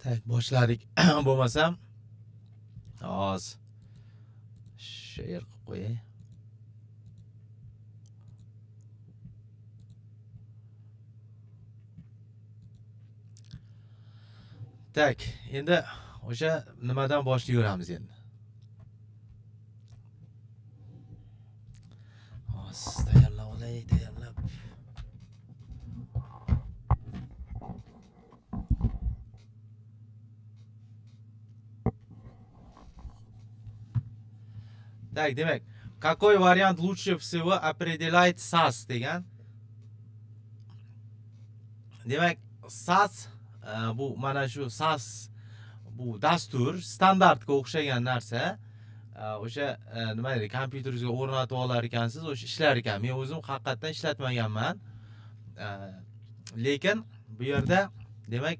Tak, boshladik. Bo'lmasam oz she'r qilib qo'yay. Tak, endi o'sha nimadan boshlayveramiz endi. Tayyorlab olay, tayyorlab. Так, demak, какой вариант лучше всего определяет SAS degan. Demak, SAS bu mana shu SAS bu dastur standartga o'xshagan narsa. O'sha nima deydi, kompyuteringizga o'rnatib olar ekansiz, o'sha ishlar ekan. Men o'zim haqiqatan ishlatmaganman. Lekin bu yerda demak,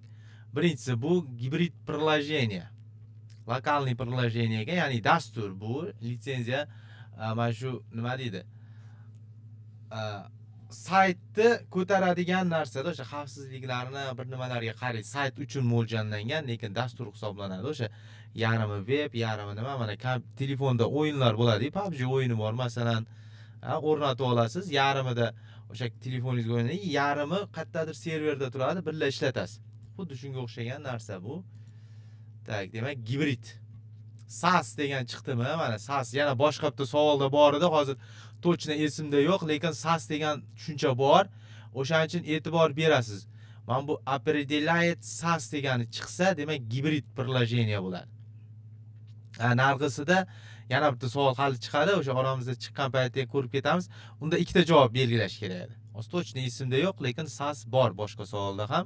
birinchisi bu gibrid приложение. Lokalniy приложениеga, ya'ni dastur bu, litsenziya mana shu nima deydi? Saytni ko'taradigan narsada o'sha xavfsizliklarni bir nimalarga qaraydi. Sayt uchun mo'ljallangan, lekin dastur hisoblanadi. O'sha yarimi web, yarimi nima, mana telefonda o'yinlar bo'ladi. PUBG o'yini bor masalan, o'rnatib olasiz, yarimida o'sha telefoningizga o'ynaydi, yarimi qayerdadir serverda turadi, birga ishlatasiz. Xuddi shunga o'xshagan narsa bu. Tak, demak gibrid. SAS degan chiqdimi? Mana SAS yana boshqa bitta savolda bor edi, hozir точно esimda yo'q, lekin SAS degan tushuncha bor. O'shaning uchun e'tibor berasiz. Mana bu определяет SAS degani chiqsa, demak gibrid приложение bo'ladi. Nargisida yana bitta savol hali chiqadi, o'sha oramizda chiqqan paytda ko'rib ketamiz. Unda ikkita javob belgilash kerak edi. Hozir точно esimda yo'q, lekin SAS bor boshqa savolda ham.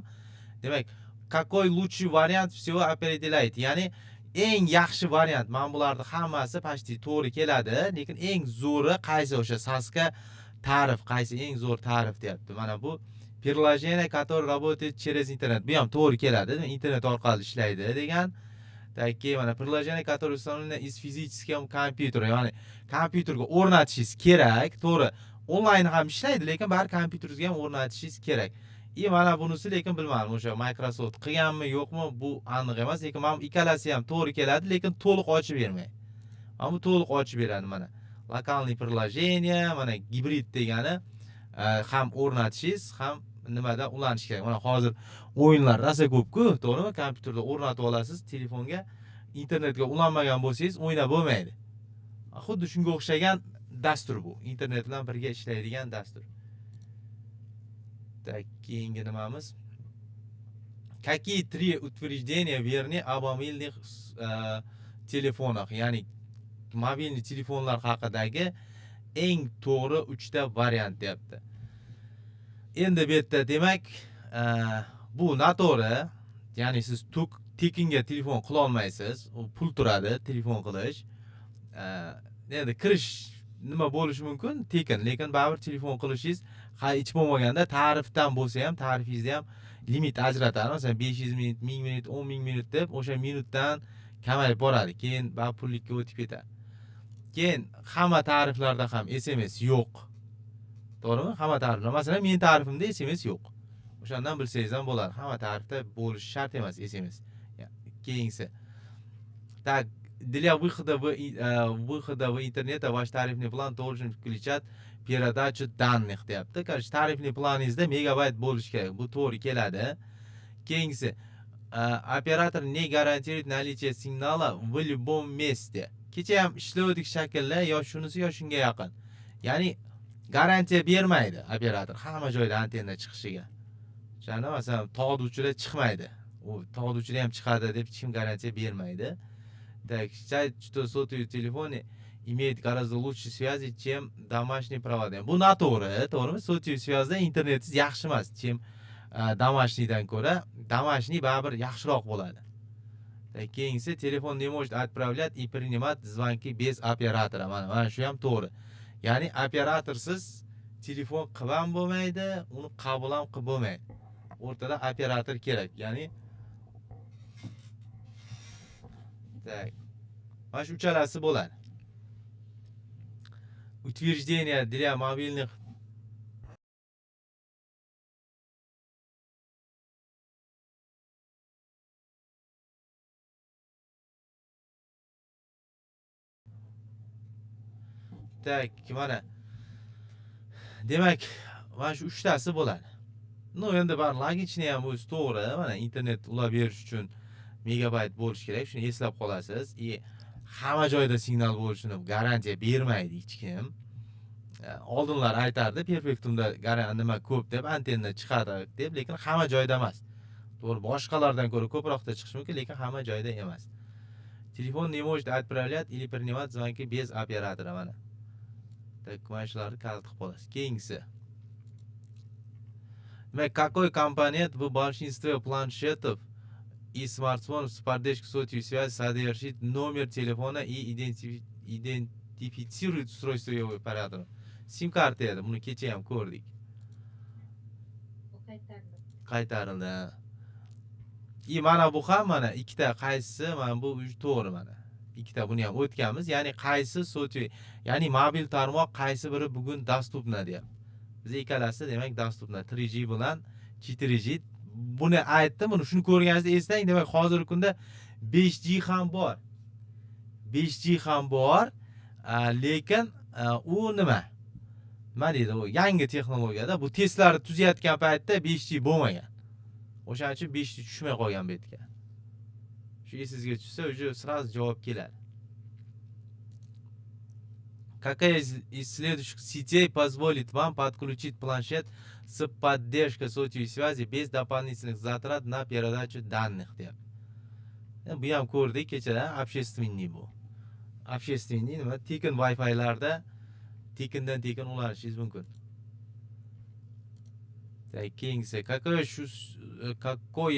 Demak, какой лучший вариант всего определяет? Ya'ni eng yaxshi variant. Men bularning hammasi почти to'g'ri keladi, lekin eng zo'ri qaysi, o'sha SASga ta'rif qaysi eng zo'r ta'rif deyapti. Mana bu приложение, которое работает через интернет. Bu ham to'g'ri keladi, internet orqali ishlaydi degan. Такие mana приложение, которое установлено из физического компьютера. Ya'ni kompyuterga o'rnatishingiz kerak. To'g'ri, onlayn ham ishlaydi, lekin baribir kompyuteringizga ham o'rnatishingiz kerak. Mana bunisi lekin bilmadim, o'sha Microsoft qilganmi yo'qmi, bu aniq emas, lekin men ikkalasi ham to'g'ri keladi, lekin to'liq ochib bermaydi. Mana bu to'liq ochib beradi mana. Lokalniy приложение, mana gibrid degani ham o'rnatishingiz, ham nimada ulanish kerak. Mana hozir o'yinlar rosa ko'p-ku, to'g'rimi? Kompyuterda o'rnatib olasiz, telefonga, internetga ulanmagan bo'lsangiz o'ynab bo'lmaydi. Xuddi shunga o'xshagan dastur bu. Internet bilan birga ishlaydigan dastur. Так, keyingi nimamiz? Какие три утверждения верны о мобильных telefonах? Ya'ni mobilniy telefonlar haqidagi eng to'g'ri 3 ta variant deyapti. Endi bu yerda demak, bu noto'g'ri. Ya'ni siz tekinga telefon qila olmaysiz. U pul turadi telefon qilish. Endi kirish nima bo'lishi mumkin? Tekin, lekin baribir telefon qilishingiz hech bo'lmaganda ta'rifdan bo'lsa ham, tarifingizda ham limit ajratadi. Masalan, 500 minut, 1000 minut, 10000 minut deb o'sha minutdan kamayib boradi. Keyin baribir pullikka o'tib ketadi. Keyin hamma tariflarda ham SMS yo'q. To'g'rimi? Hamma tariflar. Masalan, men tarifimda SMS yo'q. O'shandan bilsangiz ham bo'ladi. Hamma tarifda bo'lishi shart emas SMS. Keyingisi. Так, для выхода в интернет ваш тарифный план должен включать передачу данных deyapti. Qarshi tarifli planingizda megabayt bo'lishi kerak. Bu to'g'ri keladi. Keyingisi, operator не гарантирует наличие сигнала в любом месте. Kecha ham ishlovdik shakilda, yo shunisi yo shunga yaqin. Ya'ni garantiya bermaydi operator hamma joyda antenna chiqishiga. O'shanda masalan tog'da uchida chiqmaydi. U tog'da uchida ham chiqadi deb hech kim garantiya bermaydi. Так, считает, что сотовые телефоны имеют гораздо лучше связи, чем домашний проводник. Bu noto'g'ri, to'g'rimi? Sotli svязda internetingiz yaxshi emas, чем домашнийdan ko'ra, домашний baribir yaxshiroq bo'ladi. Keyingisi, telefon не может отправлять и принимать звонки без оператора. Mana shu ham to'g'ri. Ya'ni operatorsiz telefon qilib ham bo'lmaydi, uni qabul ham qilib bo'lmaydi. O'rtada operator kerak. Ya'ni так. Mana shu uchalasi bo'ladi. Утверждение для мобильных Tak, mana demak mana shu 3 tasi bo'ladi. No endi bar logichni ham o'zi to'g'ri. Mana internet ulab berish uchun megabayt bo'lishi kerak. Shuni eslab qolasiz. Hamma joyda signal bo'lishini garantiya bermaydi hech kim. Oldinlar aytardi, Perfectumda nima ko'p deb, antenna chiqadi deb, lekin hamma joyda emas. To'g'ri, boshqalardan ko'ra ko'proqda chiqishi mumkin, lekin hamma joyda emas. Telefon не может отправлять или принимать звонки без оператора mana. Так, mana shularni kalit qilib qolasiz. Keyingisi. Demak, какой компонент в большинстве планшетов и смартфонов с поддержкой сотовой связи содержит номер телефона и идентифицирует устройство его оператора. Sim karta edi, buni kecha ham ko'rdik. Qaytarildi. Mana bu ham mana ikkita qaysisi, mana bu to'g'ri mana. Ikkita buni ham o'tganmiz. Ya'ni qaysi sotvi, ya'ni mobil tarmoq qaysi biri bugun dostupna deyapti. Biz ikkalasi demak dostupna 3G bilan 4G. Buni aytdim, buni shuni ko'rganingizda eslang, demak hozirgi kunda 5G ham bor. 5G ham bor, lekin u nima? Nima deydi, u yangi texnologiyada bu testlarni tuzayotgan paytda 5G bo'lmagan. O'shaning uchun 5G tushmay qolgan bu yerga. Shu esingizga tushsa, уже сразу javob keladi. Какая из следующих сетей позволит вам подключить планшет с поддержкой сотовой связи без дополнительных затрат на передачу данных deyapti. Bu ham ko'rdik kechada, общественный bu. Общественный nima? Tekin Wi-Fi'larda tekindan tekin ulanishingiz mumkin. Keyingisi, какое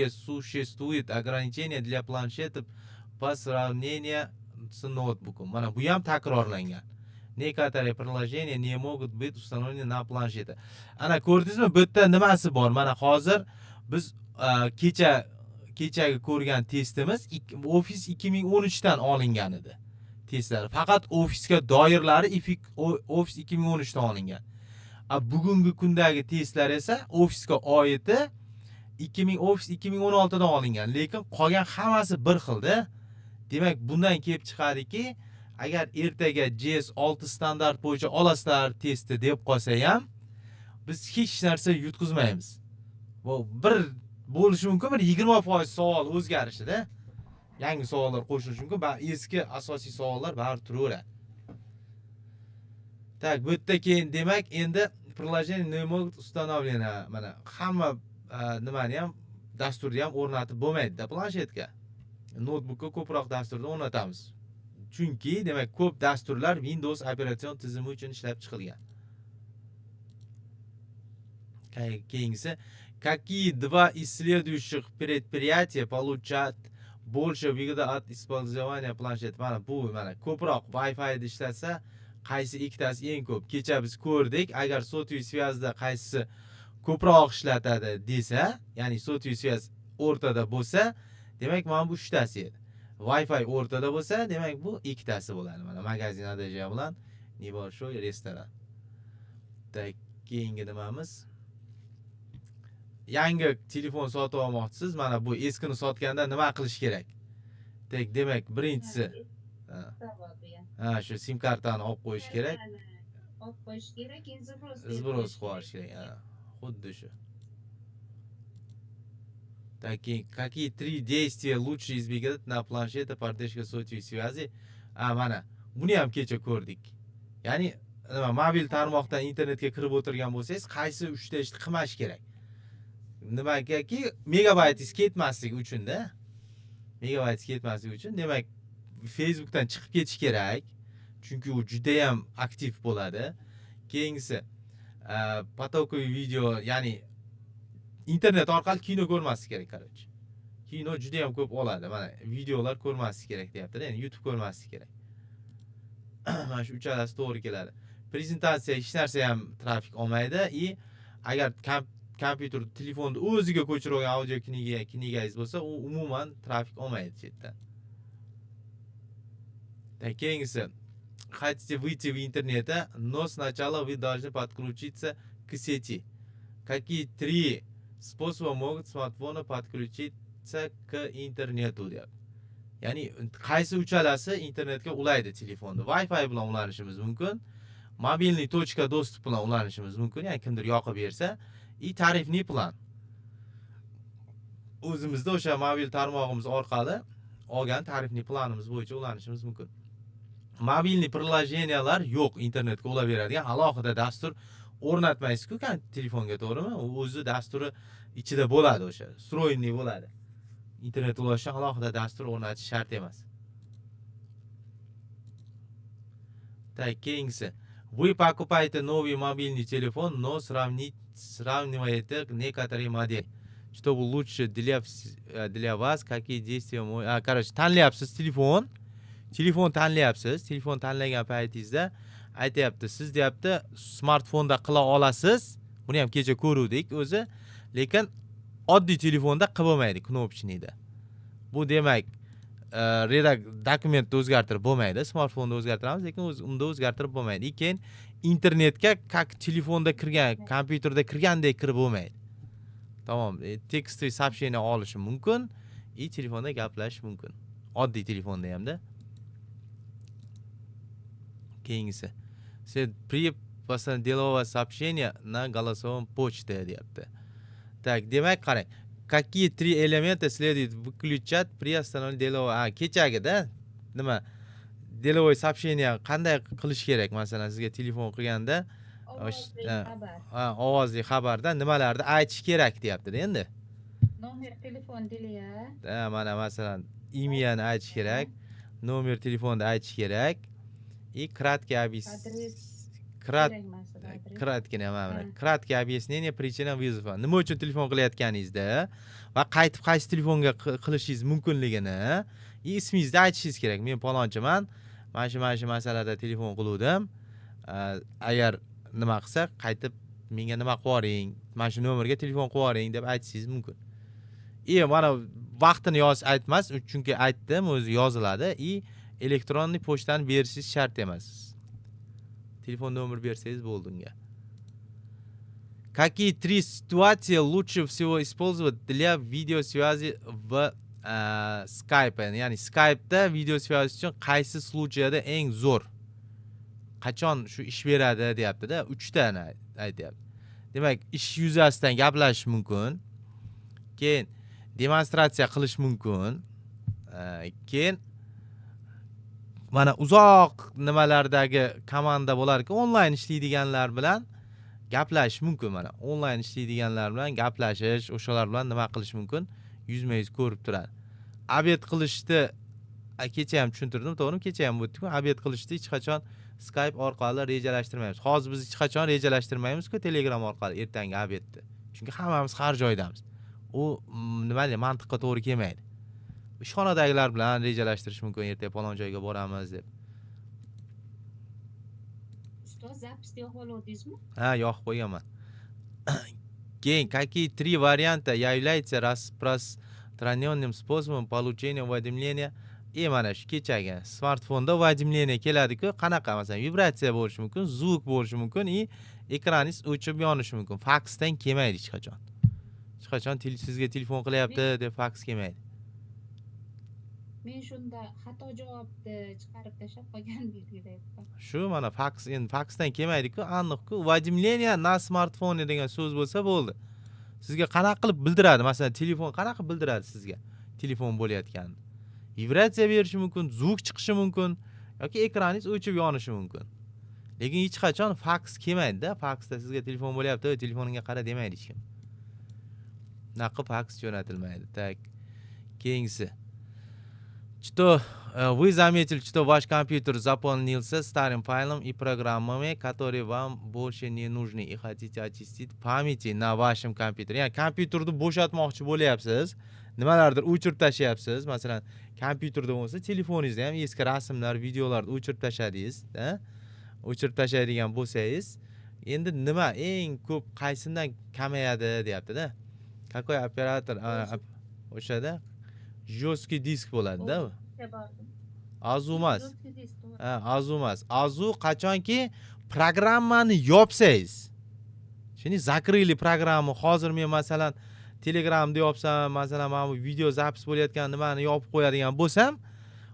существует ограничение для планшетов по сравнению с ноутбуком? Mana bu ham takrorlangan. Некоторые приложения не могут быть установлены на планшете. Ana ko'rdingizmi? Bu yerda nimasi bor? Mana hozir biz kechagi ko'rgan testimiz Office 2013 dan olingan edi. Testlar faqat ofisga doirlari Office 2013 dan olingan. Bugungi kundagi testlar esa ofisga oiti Office 2016 dan olingan, lekin qolgan hammasi bir xilda. Demak, bundan kelib chiqadiki, agar ertaga JS6 standart bo'yicha olasizlar testi deb qolsa ham, biz hech narsa yutqizmaymiz. Bu bir bo'lishi mumkin, bir 20% savol o'zgarishida. Yangi savollar qo'shilishi mumkin, va eski asosiy savollar baribir turaveradi. Tak, bu yerda keyin demak, endi приложение не могут установлено. Mana hamma nimani ham dasturni ham o'rnatib bo'lmaydi-da planshetga. Notebookga ko'proq dasturni o'rnatamiz. Chunki demak ko'p dasturlar Windows operatsion tizimi uchun ishlab chiqilgan. Keyingisi, какие два из следующих предприятия получат больше выгоды от использования планшета? Mana bu mana ko'proq Wi-Fi da ishlatsa, qaysi ikkitasi eng ko'p? Kecha biz ko'rdik, agar sotviy svязda qaysisi ko'proq ishlatadi desa, ya'ni sotviy svяз o'rtada bo'lsa, demak mana bu 3 tasi edi. Wi-Fi o'rtada bo'lsa, demak bu ikkitasi bo'ladi. Mana magazin ADJ bilan neboshvoy restoran. Tak, keyingi nimamiz? Yangi telefon sotib olmoqchisiz. Mana bu eskini sotganda nima qilish kerak? Tak, demak, birinchisi shu sim kartani olib qo'yish kerak. Olib qo'yish kerak, keyin sbros qo'yish kerak. Xuddi shu. Такие, какие 3 действия лучше избегать на планшете поддержка сотовой связи? Mana buni ham kecha ko'rdik. Ya'ni mobil tarmoqdan internetga kirib o'tirgan bo'lsangiz, qaysi 3 ta ishni qilmash kerak? Nimagaki megabaytingiz ketmasligi uchun-da. Megabaytingiz ketmasligi uchun, demak, Facebookdan chiqib ketish kerak. Chunki u juda ham aktiv bo'ladi. Keyingisi, потоковый video, ya'ni internet orqali kino ko'rmaslik kerak, qarochi. Kino juda ham ko'p oladi. Mana videolar ko'rmaslik kerak deyapti-da, ya'ni YouTube ko'rmaslik kerak. Mana shu uchalasi to'g'ri keladi. Prezentatsiya hech narsa ham trafik olmaydi. Agar kompyuter, telefonni o'ziga ko'chirib olgan audio knigangiz bo'lsa, u umuman trafik olmaydi chetdan. Keyingisi, хотите выйти в интернет, но сначала вы должны подключиться к сети. Какие 3 способа могут smartfonni подключиться к интернету deyapti. Ya'ni qaysi uchalasi internetga ulaydi telefonni? Wi-Fi bilan ulanishimiz mumkin. mobilniy tochka dostуп bilan ulanishimiz mumkin. Ya'ni kimdir yoqib bersa, tarifniy plan. O'zimizda o'sha mobil tarmog'imiz orqali olgan tarifniy planimiz bo'yicha ulanishimiz mumkin. Mobilniy приложениялар yo'q, internetga ulaveradigan alohida dastur o'rnatmaysiz-ku telefonga, to'g'rimi? U o'zi dasturi ichida bo'ladi, o'sha встроенный bo'ladi. Internet ulashishga alohida dastur o'rnatish shart emas. Так, keyingisi. Вы покупаете новый мобильный телефон, но сравниваете некоторые модели, чтобы лучше для вас какие действия... Короче, tanlayapsiz telefon tanlayapsiz. Telefon tanlagan paytingizda aytayapti, siz deyapti, smartfonda qila olasiz. Buni ham kecha ko'ruvdik o'zi, lekin oddiy telefonda qilib bo'lmaydi, knopочныйda. Bu demak, dokumentni o'zgartirib bo'lmaydi, smartfonda o'zgartiramiz, lekin unda o'zgartirib bo'lmaydi. Keyin internetga как telefonda kirgan, kompyuterda kirgandek kirib bo'lmaydi. Tamam, tekstoviy сообщение olish mumkin, telefonda gaplashish mumkin. Oddiy telefonda hamda. Keyingisi. При деловое сообщение на голосовом почте deyapti. Так, demak qarang. Какие три элемента следует выключать при остановке делового? Kechagida nima? Деловое сообщение qanday qilish kerak? Masalan, sizga telefon qilganda ovozli xabarda nimalarni aytish kerak deyapti-da endi. Nomer telefon diliya. Mana masalan, imyani aytish kerak, nomer telefonni aytish kerak. Краткое объяснение причина вызова. Nima uchun telefon qilayotganingizda va qaytib qaysi telefonga qilishingiz mumkinligini, ismingizni aytishingiz kerak. Men palonchiman, mana shu masalada telefon qiluvdim. Agar nima qilsa, qaytib menga nima qilib yuboring, mana shu nomerga telefon qilib yuboring deb aytishingiz mumkin. Mana vaqtini yozish aytmas, chunki aytdim, o'zi yoziladi. Elektronniy pochtani berishingiz shart emas. Telefon nomer bersangiz bo'ldi unga. Какие три ситуации лучше всего использовать для видеосвязи в Skype? Ya'ni Skype'da videosvyazi uchun qaysi случайda eng zo'r? Qachon shu ish beradi deyapti-da, 3 tani aytayapti. Demak, ish yuzasidan gaplashish mumkin. Keyin demonstratsiya qilish mumkin. Keyin mana uzoq nimalardagi komanda bo'lar-ku, onlayn ishlaydiganlar bilan gaplashish mumkin. Mana onlayn ishlaydiganlar bilan gaplashish, o'shalar bilan nima qilish mumkin? Yuzma-yuz ko'rib turadi. Obed qilishni kecha ham tushuntirdim, to'g'rimi? Kecha ham o'tdik-ku. Obed qilishni hech qachon Skype orqali rejalashtirmaymiz. Hozir biz hech qachon rejalashtirmaymiz-ku Telegram orqali ertangi obedni. Chunki hammamiz har joydamiz. U nima deydi, mantiqqa to'g'ri kelmaydi. Ishxonadagilar bilan rejalashtirish mumkin, ertaga falon joyga boramiz deb. Ustoz, zapisni yoqib oldingizmi? Yoqib qo'yganman. Keyin, какие три варианта являются распространенным способом получения уведомления? Mana shu kechagi smartfonda уведомление keladi-ku, qanaqa? Masalan, vibratsiya bo'lishi mumkin, zvuk bo'lishi mumkin, ekraningiz o'chib yonishi mumkin. Faksdan kelmaydi hech qachon. Hech qachon sizga telefon qilyapti deb faks kelmaydi. Men shunda xato javobni chiqarib tashlab qolgan belgilayapman. Shu mana faks, endi faksdan kelmaydi-ku, aniq-ku. Уведомление на smartphone degan so'z bo'lsa bo'ldi. Sizga qanaqa qilib bildiradi? Masalan, telefon qanaqa bildiradi sizga? Telefon bo'layotganini. Vibratsiya berishi mumkin, zvuk chiqishi mumkin yoki ekraningiz o'chib yonishi mumkin. Lekin hech qachon faks kelmaydi-da. Faksda sizga telefon bo'layapti, telefoningga qara demaydi hech kim. Naqib faks jo'natilmaydi. Tak. Keyingisi. Что вы заметили, что ваш компьютер заполнился старым файлом и программами, которые вам больше не нужны, и хотите очистить памяти на вашем компьютере. Yani kompyuterni bo'shatmoqchi bo'lyapsiz, nimalardir o'chirib tashlayapsiz. Masalan, kompyuterda bo'lsa, telefoningizda ham eski rasmlar, videolarni o'chirib tashladingiz, o'chirib tashlaydigan bo'lsangiz, endi nima eng ko'p qaysidan kamayadi deyapti-da. Какой оператор o'shada жесткий disk bo'ladi-da. Azu emas. Azu emas. Azu qachonki programmani yopsangiz. Shuni zakryli programma. Hozir men masalan Telegramda yopsam, masalan, mana bu video zapis bo'layotgan nimani yopib qo'yadigan bo'lsam,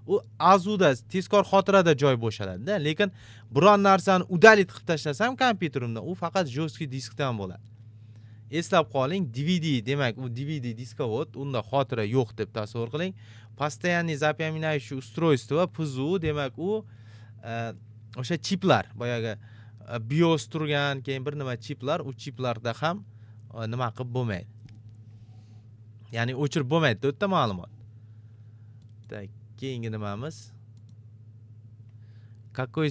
u azuda tezkor xotirada joy bo'shaladida, lekin biron narsani udalit qilib tashlasam kompyuterimda u faqat jostkий diskdan bo'ladi. Eslab qoling, DVD demak u DVD diskovod, unda xotira yo'q deb tasavvur qiling. Постоянный запоминающий устройство PZU demak u o'sha chiplar, boyaga BIOS turgan, keyin bir nima chiplar, u chiplarda ham nima qilib bo'lmaydi. Ya'ni o'chirib bo'lmaydi o'tda ma'lumot. Так, keyingi nimamiz? Какой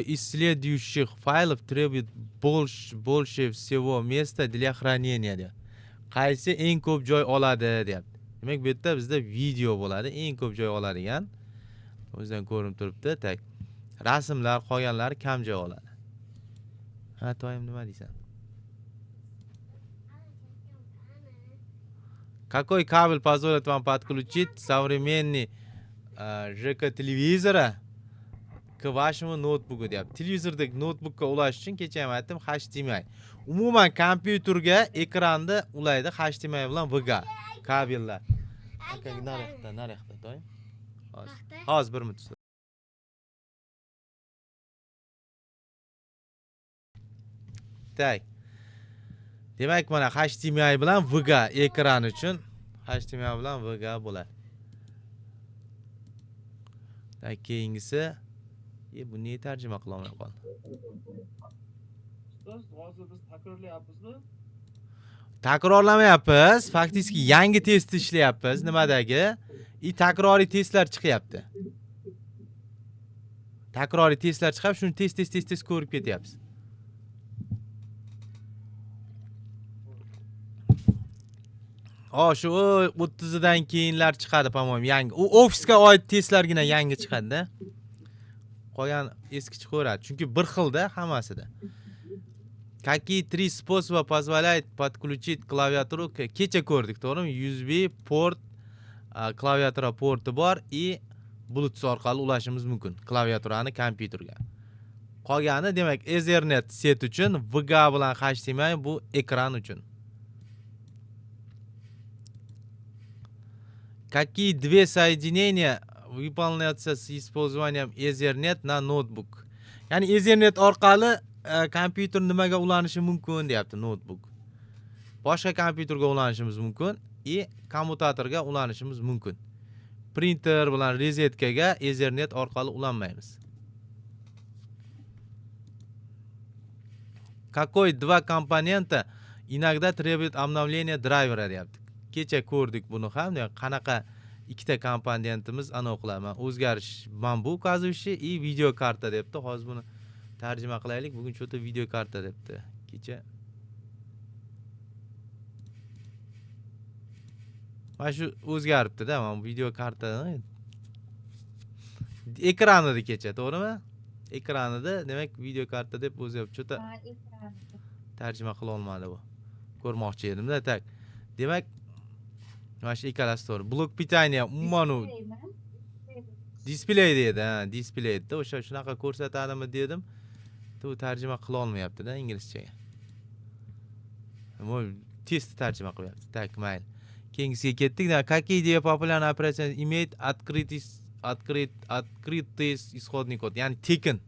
из следующих файлов требует больше всего места для хранения deyapti. Qaysi eng ko'p joy oladi deyapti. Demak, bu yerda bizda video bo'ladi, eng ko'p joy oladigan. O'zidan ko'rinib turibdi. Tak. Rasmlar qolganlari kam joy oladi. Ha, to'yim nima deysan? Какой кабель позволит вам подключить современный ЖК televizora к вашему ноутбуку deyapti. Televizordagi noutbukka ulash uchun kecha ham aytdim, HDMI. Umuman kompyuterga ekranni ulaydi HDMI bilan VGA kabellar. Aka, naryoqda, to'y. Hozir bir minut. Tak. Demak, mana HDMI bilan VGA ekran uchun HDMI bilan VGA bo'ladi. Tak, keyingisi buni tarjima qila olmay qoldim. Ustoz, hozir biz takrorlayapmizmi? Takrorlamayapmiz, faktiski yangi test ishlayapmiz. Nimadagi? Takroriy testlar chiqyapti. Takroriy testlar chiqib, shuni test ko'rib ketyapmiz. Shu 30dan keyinlar chiqadi, по-моему, yangi. U ofisga oid testlargina yangi chiqadi-da. Qolgan eski chiqaveradi. Chunki bir xilda hammasida. Какие 3 способа позволяют подключить клавиатуру? Kecha ko'rdik, to'g'rimi? USB port, klaviatura porti bor и Bluetooth orqali ulashimiz mumkin klaviaturani kompyuterga. Qolgani demak Ethernet set uchun, VGA bilan HDMI bu ekran uchun. Какие 2 соединения выполняются с использованием Ethernet на ноутбук? Ya'ni Ethernet orqali kompyuter nimaga ulanishi mumkin deyapti, notebook. Boshqa kompyuterga ulanishimiz mumkin и kommutatorga ulanishimiz mumkin. Printer bilan rozetkaga Ethernet orqali ulanmaymiz. Какой 2 компонента иногда требует обновления драйвера deyapti. Kecha ko'rdik buni ham, qanaqa ikkita komponentimiz ana o'qilaman. O'zgarish bu uказывающий и video karta debdi. Hozir buni tarjima qilaylik. Bugun cho'ta video karta debdi. Kecha mana shu o'zgaribdi-da, mana video kartani ekranida kecha, to'g'rimi? Ekranida, demak video karta deb o'zgarib cho'ta tarjima qila olmadi bu. Ko'rmoqchi edim-da, tak. Demak, mana shu ikkalasi to'g'ri. Blok pitaniya umuman display deydi, ha, display edi. O'sha shunaqa ko'rsatadimi dedim. Bu tarjima qila olmayapti-da inglizchaga. Bu test tarjima qilyapti. Tak, mayli. Keyingisiga ketdik. Какие две популярные операционные имеют открытый исходный код? Ya'ni tekin.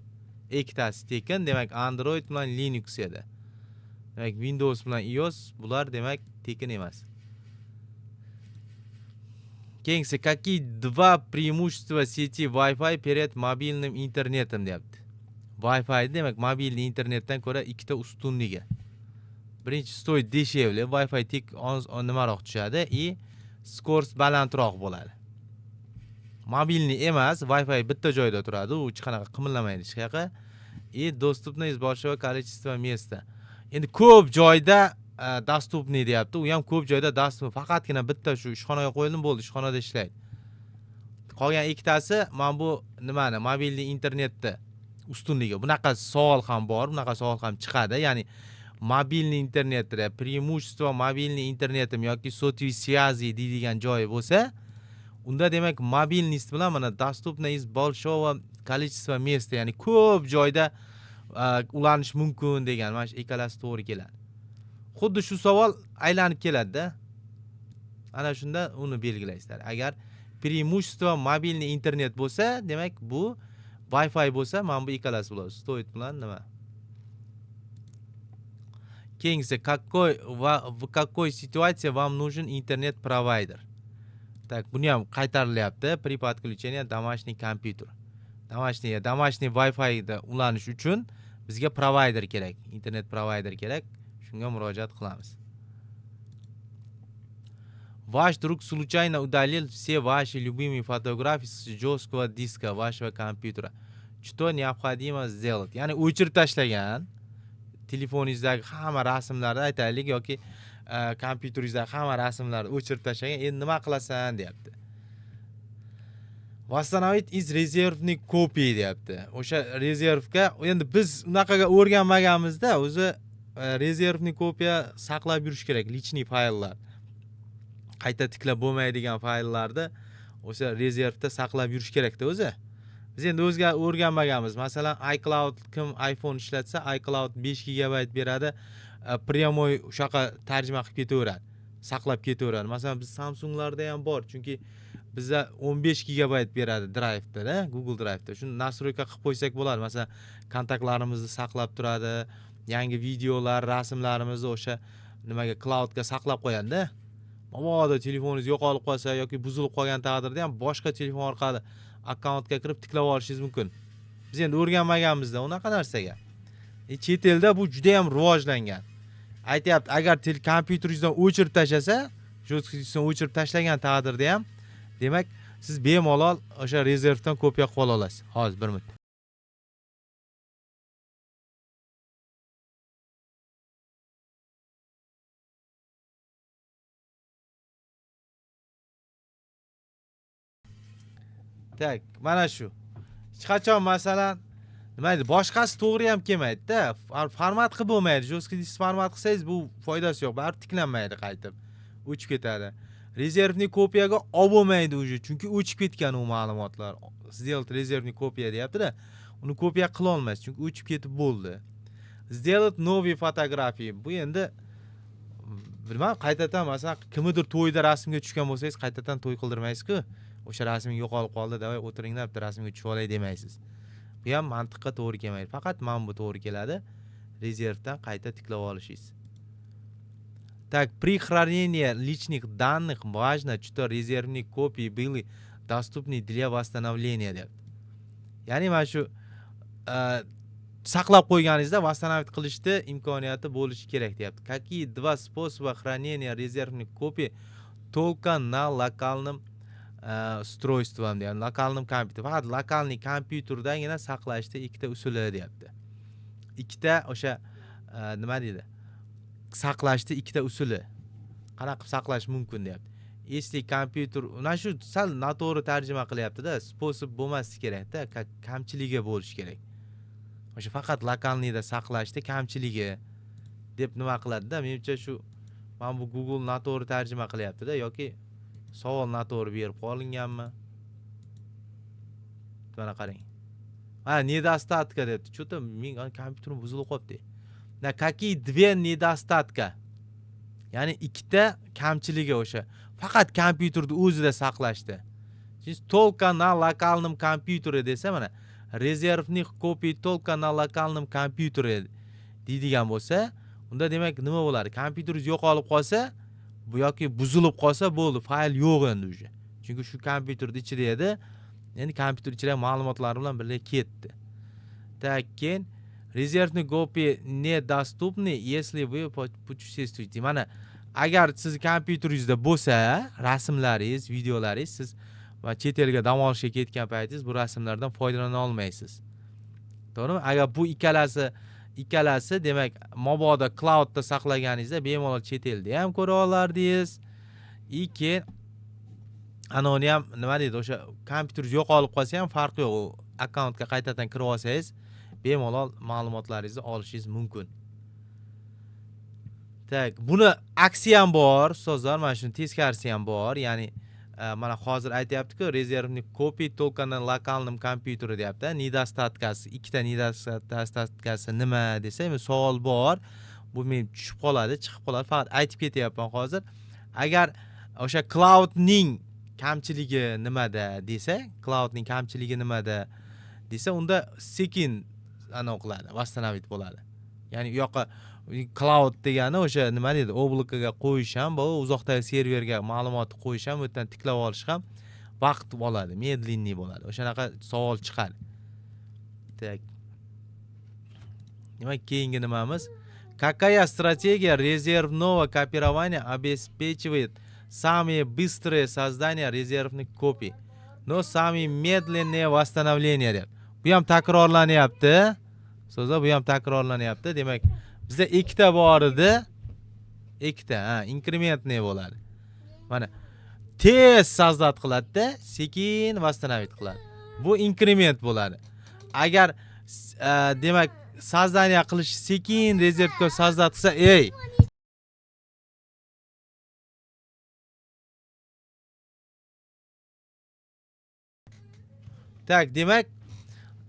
Ikkitasi tekin, demak Android bilan Linux edi. Demak Windows bilan iOS bular demak tekin emas. Keyingisi какие два преимущества сети Wi-Fi перед mobilным интернетом deyapti. Wi-Fi demak mobilniy internetdan ko'ra ikkita ustunligi. Birinchi stoy deshevli, Wi-Fi tek nimaroq tushadi и skorost balandroq bo'ladi. Mobilniy emas, Wi-Fi bitta joyda turadi, u hech qanaqa qimirlamaydi hech qayoqqa. И доступность большого количества места. Endi ko'p joyda dostupniy deyapti. U ham ko'p joyda dostupniy. Faqatgina bitta shu ishxonaga qo'yildim bo'ldi, ishxonada ishlaydi. Qolgan ikkitasi mana bu nimani, mobilniy internetda ustunligi. Bunaqa savol ham bor, bunaqa savol ham chiqadi. Ya'ni mobilniy internetda преимущество mobilniy internetim yoki sotviy связи deydigan joyi bo'lsa, unda demak mobilniy bilan mana доступность большого количества места, ya'ni ko'p joyda ulanish mumkin degan, mana shu ikkalasi to'g'ri keladi. Xuddi shu savol aylanib keladi-da. Ana shunda uni belgilaysizlar. Agar преимущество mobilniy internet bo'lsa, demak bu Wi-Fi bo'lsa, mana bu ikkalasi bo'ladi. Stoit bilan nima? Keyingisi, в какой ситуации вам нужен интернет-провайдер? Так, buni ham qaytarilyapti. При подключении домашний kompyuter. Домашний Wi-Fi da ulanish uchun bizga provider kerak, internet provider kerak. Shunga murojaat qilamiz. Ваш друг случайно удалил все ваши любимые фотографии с жесткого диска вашего компьютера. Что необходимо сделать? Ya'ni o'chirib tashlagan telefoningizdagi hamma rasmlarni aytaylik yoki kompyuteringizdagi hamma rasmlarni o'chirib tashlagan. Endi nima qilasan deyapti. Восстановить из резервной копии deyapti. O'sha rezervga endi biz unaqaga o'rganmaganmizda, o'zi rezervniy kopiya saqlab yurish kerak, lichniy fayllar. Qayta tiklab bo'lmaydigan fayllarni o'sha rezervda saqlab yurish kerak-da o'zi. Biz endi o'zga o'rganmaganmiz. Masalan, iCloud kim iPhone ishlatsa, iCloud 5 GB beradi, pryamoy o'shaqa tarjima qilib ketaveradi, saqlab ketaveradi. Masalan, biz Samsunglarda ham bor, chunki bizda 15 GB beradi Drive'da, Google Drive'da. Shuni nastroyka qilib qo'ysak bo'ladi. Masalan, kontaktlarimizni saqlab turadi, yangi videolar, rasmlarimizni o'sha nimaga cloudga saqlab qo'yadi-da. Mabodo telefoningiz yo'qolib qolsa yoki buzilib qolgan taqdirda ham boshqa telefon orqali akkauntga kirib tiklab olishingiz mumkin. Biz endi o'rganmaganmizda unaqa narsaga. Chet elda bu juda ham rivojlangan. Aytayapti, agar kompyuteringizdan o'chirib tashlasa, jo'stkisidan o'chirib tashlagan taqdirda ham, demak, siz bemalol o'sha rezervdan kopiya qilib ola olasiz. Hozir bir minut. Tak, mana shu. Hech qachon masalan, nima deydi, boshqasi to'g'ri ham kelmaydi-da. Format qilib bo'lmaydi. Jo'ski disk format qilsangiz bu foydasi yo'q. Baribir tiklanmaydi qaytib. O'chib ketadi. Rezervniy kopiyaga olib bo'lmaydi uje, chunki o'chib ketgan u ma'lumotlar. Сделать резервный копия deyapti-da. Uni kopiya qila olmaysiz, chunki o'chib ketib bo'ldi. Сделать новые фотографии. Bu endi bilmam, qaytadan masalan kimnidir to'yida rasmga tushgan bo'lsangiz, qaytadan to'y qildirmaysiz-ku. O'sha rasming yo'qolib qoldi, davay o'tiringlar, bitta rasmga tushib olay demaysiz. Bu ham mantiqqa to'g'ri kelmaydi. Faqat mana bu to'g'ri keladi. Rezervdan qayta tiklab olishingiz. Так, при хранении личных данных важно, что резервные копии были доступны для восстановления deyapti. Ya'ni mana shu saqlab qo'yganingizda восстановить qilishda imkoniyati bo'lishi kerak deyapti. Какие два способа хранения резервных копий только на локальном устройством deyapti. Lokalnim kompyuter. Faqat lokalniy kompyuterdagina saqlashda ikkita usuli deyapti. Ikkita o'sha nima deydi? Saqlashda ikkita usuli. Qanaqa qilib saqlash mumkin deyapti. Если kompyuter, mana shu sal noto'g'ri tarjima qilyapti-da, sposob bo'lmasi kerak-da, kamchiligi bo'lishi kerak. O'sha faqat lokalniyda saqlashda kamchiligi deb nima qiladi-da? Menimcha shu mana bu Google noto'g'ri tarjima qilyapti-da yoki savol noto'g'ri berib qolinganmi? Mana qarang. Ha, недостатка debdi. Что-то men kompyuterim buzilib qolibdi. Na какие две недостатка? Ya'ni ikkita kamchiligi o'sha. Faqat kompyuterni o'zida saqlashda. Siz только на локальном компьютере desa mana rezervniy kopiya только на локальном компьютере deydigan bo'lsa, unda demak nima bo'ladi? Kompyuteringiz yo'qolib qolsa, bu yoki buzilib qolsa bo'ldi, fayl yo'q endi uje. Chunki shu kompyuterning ichida edi. Endi kompyuter ichidagi ma'lumotlar bilan birga ketdi. Так, keyin резервные копии недоступны, если вы путешествуете. Mana agar siz kompyuteringizda bo'lsa, rasmlaringiz, videolaringiz, siz chet elga dam olishga ketgan paytingiz bu rasmlardan foydalana olmaysiz. To'g'rimi? Agar bu ikkalasi demak mabodo cloudda saqlaganingizda bemalol chet elda ham ko'ra olardingiz. Keyin anoni ham nima deydi, o'sha kompyuteringiz yo'qolib qolsa ham farqi yo'q. Akkauntga qaytadan kirib olsangiz, bemalol ma'lumotlaringizni olishingiz mumkin. Tak, buni aksi ham bor, ustozlar, mana shuni teskarisi ham bor. Ya'ni mana hozir aytayapti-ku, rezervniy kopiya только на локальном kompyutere deyapti. Nedostatkasi, ikkita nedostatkasi nima desa, men savol bor. Bu men tushib qoladi, chiqib qoladi. Faqat aytib ketyapman hozir. Agar o'sha cloudning kamchiligi nimada desa, cloudning kamchiligi nimada desa, unda sekin qiladi, восстановить bo'ladi. Ya'ni u yoqqa cloud degani o'sha nima deydi, oblakaga qo'yish ham, bu uzoqdagi serverga ma'lumotni qo'yish ham, o'tdan tiklab olish ham vaqt oladi, medlenniy bo'ladi. O'shanaqa savol chiqadi. Так. Demak, keyingi nimamiz? Какая стратегия резервного копирования обеспечивает самые быстрые создания резервных копий, но самые медленные восстановления deb. Bu ham takrorlanyapti. So'zlar bu ham takrorlanyapti. Demak, bizda ikkita bor edi. Ikkita, incrementniy bo'ladi. Mana tez sozdат qiladi-da, sekin восстановить qiladi. Bu increment bo'ladi. Agar demak sozdaniya qilish sekin rezervga sozdат qilsa, Tak, demak,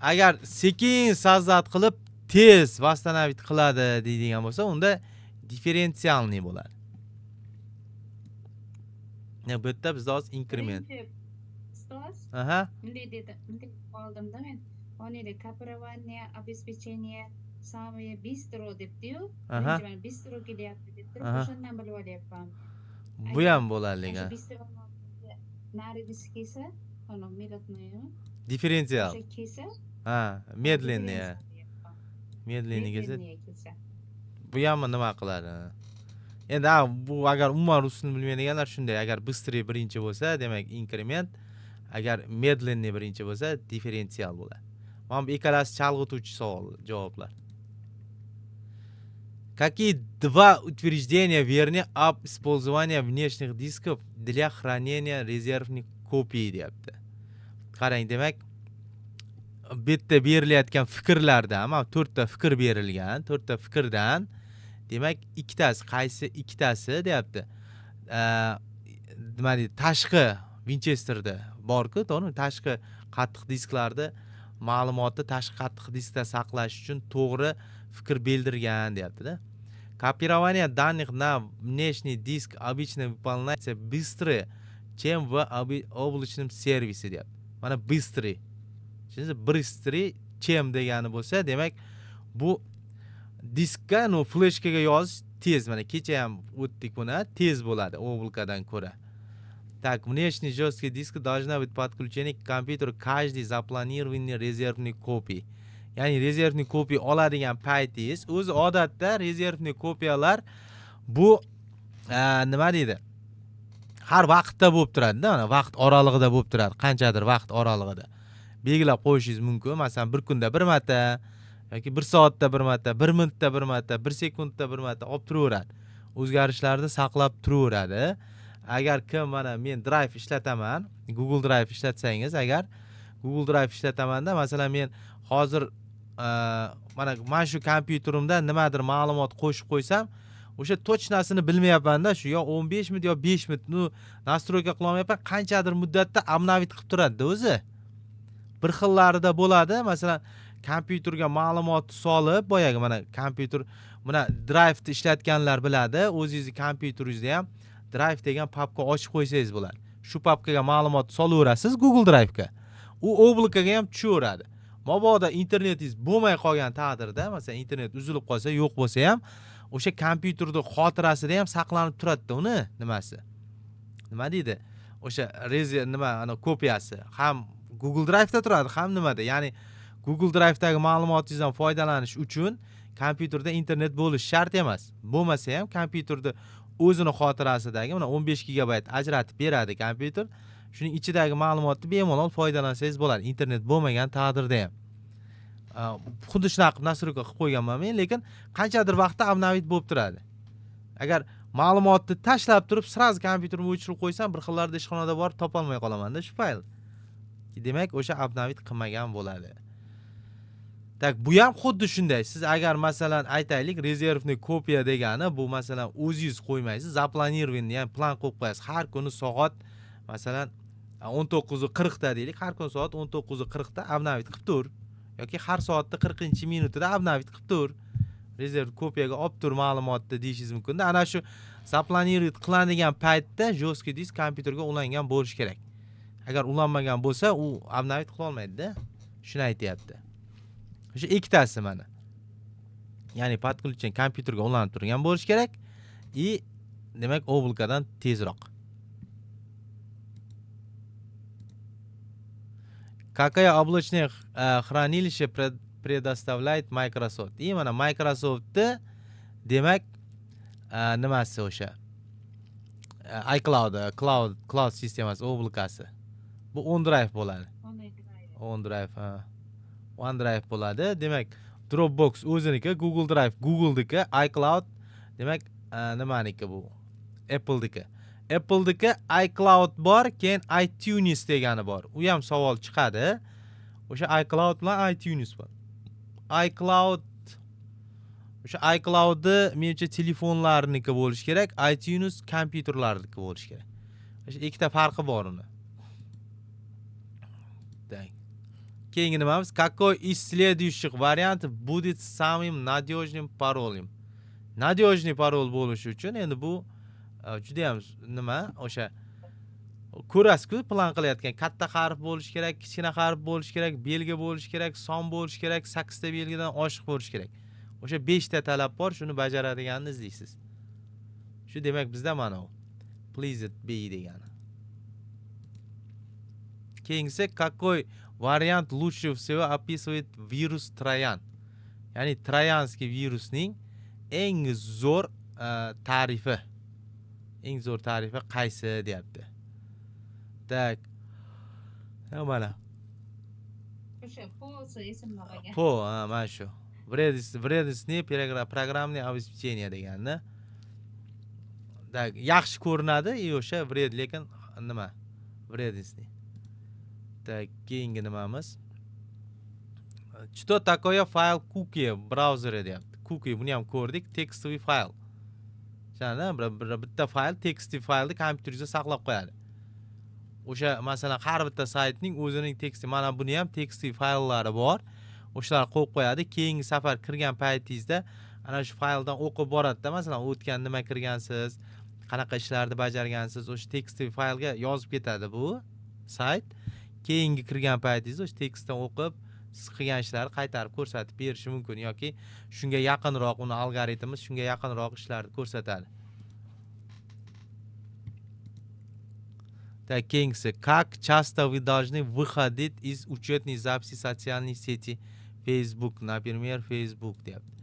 agar sekin sozdат qilib tez восстановить qiladi deydigan bo'lsa, unda differensialniy bo'ladi. Bu yerda bizda hozir increment. Ustoz, Aha. bunday dedi, bunday oldimda men. Onida копирование обеспечение самое быстро debdi-yu. Aha. Birinchi mana bistro kelyapti debdi. Aha. O'shandan bilib olyapman. Bu ham bo'ladi lekin. Bistro narigisi kelsa, ana minutnoy. Differensial. O'sha kelsa, Medlenniy. Medlenniy kelsa, bu ham nima qiladi? Endi bu agar umuman rusini bilmaydiganlar shunday, agar bыстрый birinchi bo'lsa, demak increment, agar medlenniy birinchi bo'lsa, differensial bo'ladi. Mana bu ikkalasi chalg'ituvchi savol, javoblar. Какие два утверждения верны об использовании внешних дисков для хранения резервных копий deyapti. Qarang, demak, bu yerda berilayotgan fikrlardan, mana 4 ta fikr berilgan, 4 ta fikrdan demak, ikkitasi, qaysi ikkitasi deyapti. Nima deydi, tashqi Winchesterda bor-ku, to'g'rimi? Tashqi qattiq disklarda ma'lumotni tashqi qattiq diskda saqlash uchun to'g'ri fikr bildirgan deyapti-da. Копирование данных на внешний диск обычно выполняется быстрее, чем в облачном сервисе deyapti. Mana быстрый. Tushundingizmi? Быстрый чем degani bo'lsa, demak, bu diskka, fleshkaga yozish tez. Mana kecha ham o'tdik buni, tez bo'ladi oblakadan ko'ra. Так, внешний жесткий диск должна быть подключена к компьютеру каждый запланированный резервный копий. Ya'ni rezervni kopiya oladigan paytingiz, o'zi odatda rezervni kopiyalar bu nima deydi? Har vaqtda bo'lib turadi-da, mana vaqt oralig'ida bo'lib turadi, qanchadir vaqt oralig'ida. Belgilab qo'yishingiz mumkin. Masalan, bir kunda bir marta yoki bir soatda bir marta, bir minutda bir marta, bir sekundda bir marta olib turaveradi. O'zgarishlarni saqlab turaveradi. Agar kim mana men Drive ishlataman, Google Drive ishlatsangiz, agar Google Drive ishlatmanda, masalan, men hozir mana shu kompyuterimda nimadir ma'lumot qo'shib qo'ysam, o'sha точнасini bilmayapman-da, shu yo 15 minut yo 5 minut настройка qila olmayapman, qanchadir muddatda обновить qilib turadi-da o'zi. Bir xillarida bo'ladi. Masalan, kompyuterga ma'lumot solib, boyagi mana kompyuter, mana Drive ni ishlatganlar biladi, o'zingizning kompyuteringizda ham Drive degan papka ochib qo'ysangiz bo'ladi. Shu papkaga ma'lumot solaverasiz Google Drive ga. U oblakaga ham tushaveradi. Mabodo internetingiz bo'lmay qolgan taqdirda, masalan, internet uzilib qolsa, yo'q bo'lsa ham, o'sha kompyuterning xotirasida ham saqlanib turadi-da uni nimasi. Nima deydi? O'sha kopiyasi ham Google Drive da turadi, ham nimada? Ya'ni Google Drive dagi ma'lumotingizdan foydalanish uchun kompyuterda internet bo'lishi shart emas. Bo'lmasa ham kompyuterda o'zini xotirasidagi mana 15 gigabayt ajratib beradi kompyuter. Shuning ichidagi ma'lumotni bemalol foydalansangiz bo'ladi, internet bo'lmagan taqdirda ham. Xuddi shunaqa nastroyka qilib qo'yganman men, lekin qanchadir vaqtda обновить bo'lib turadi. Agar ma'lumotni tashlab turib, sraz kompyuterni o'chirib qo'ysam, bir xillarda ishxonada borib topolmay qolaman-da shu fayl. Demak, o'sha обновить qilmagan bo'ladi. Tak, bu ham xuddi shunday. Siz agar masalan aytaylik, rezervni kopiya degani bu masalan o'zingiz qo'ymaysiz, zaplanirованный, ya'ni plan qo'yib qo'yasiz. Har kuni soat masalan 19:40 da deylik, har kun soat 19:40 da обновить qilib tur. Yoki har soatda 40-minutida обновить qilib tur rezerv kopiyaga olib tur ma'lumotni deyishingiz mumkinda. Ana shu zaplanirovать qilinadigan paytda жесткий disk kompyuterga ulangan bo'lishi kerak. Agar ulanmagan bo'lsa, u обновить qila olmaydi-da. Shuni aytayapti. O'sha ikkitasi mana. Ya'ni подключен kompyuterga ulanib turgan bo'lishi kerak и demak облакадан tezroq. Какое облачное хранилище предоставляет Microsoft? И mana Microsoft'da demak nimasi o'sha iCloud, cloud sistemasi, облакасы. Bu OneDrive bo'ladi. OneDrive, OneDrive bo'ladi. Demak, Dropbox o'ziniki, Google Drive Google'niki, iCloud demak nimaniki bu? Apple'niki. Apple'niki iCloud bor, keyin iTunes degani bor. U ham savol chiqadi. O'sha iCloud bilan iTunes bor. O'sha iCloud'ni menimcha telefonlarniki bo'lishi kerak, iTunes kompyuterlarniki bo'lishi kerak. O'sha ikkita farqi bor uni. Keyingi nimamiz? Какой из следующих вариантов будет самым надежным паролем? Надежный parol bo'lishi uchun endi bu juda ham nima? O'sha ko'rasiz-ku, plan qilayotgan katta harf bo'lishi kerak, kichkina harf bo'lishi kerak, belgi bo'lishi kerak, son bo'lishi kerak, 8 ta belgidan oshiq bo'lishi kerak. O'sha 5 ta talab bor, shuni bajaradiganini izlaysiz. Shu demak bizda mana u. Please be degani. Keyingisi какой вариант лучше всего описывает вирус Троян? Ya'ni Troyanskiy virusning eng zo'r tarifi. Eng zo'r tarifi qaysi deyapti. Tak. Mana. O'sha POS ismni olgan. Po, mana shu. Вредностные программные обеспечения degani. Tak, yaxshi ko'rinadi, o'sha vred, lekin nima? Вредностный. Так, keyingi nimamiz? Что такое файл cookie brauzeri deyapti. Cookie buni ham ko'rdik, tekstoviy fayl. Bitta fayl, tekstoviy faylni kompyuteringizda saqlab qo'yadi. O'sha masalan har bitta saytning o'zining teksti, mana buni ham tekstoviy fayllari bor. O'shalar qo'yib qo'yadi. Keyingi safar kirgan paytingizda ana shu fayldan o'qib boradi-da, masalan o'tgan nima kirgansiz, qanaqa ishlarni bajargansiz, o'sha tekstoviy faylga yozib ketadi bu sayt. Keyingi kirgan paytingizda o'sha tekstdan o'qib, siz qilgan ishlarni qaytarib ko'rsatib berishi mumkin yoki shunga yaqinroq, uni algoritmi shunga yaqinroq ishlarni ko'rsatadi. Так, keyingisi, как часто вы должны выходить из учетной записи социальной сети Facebook, например, Facebook deyapti.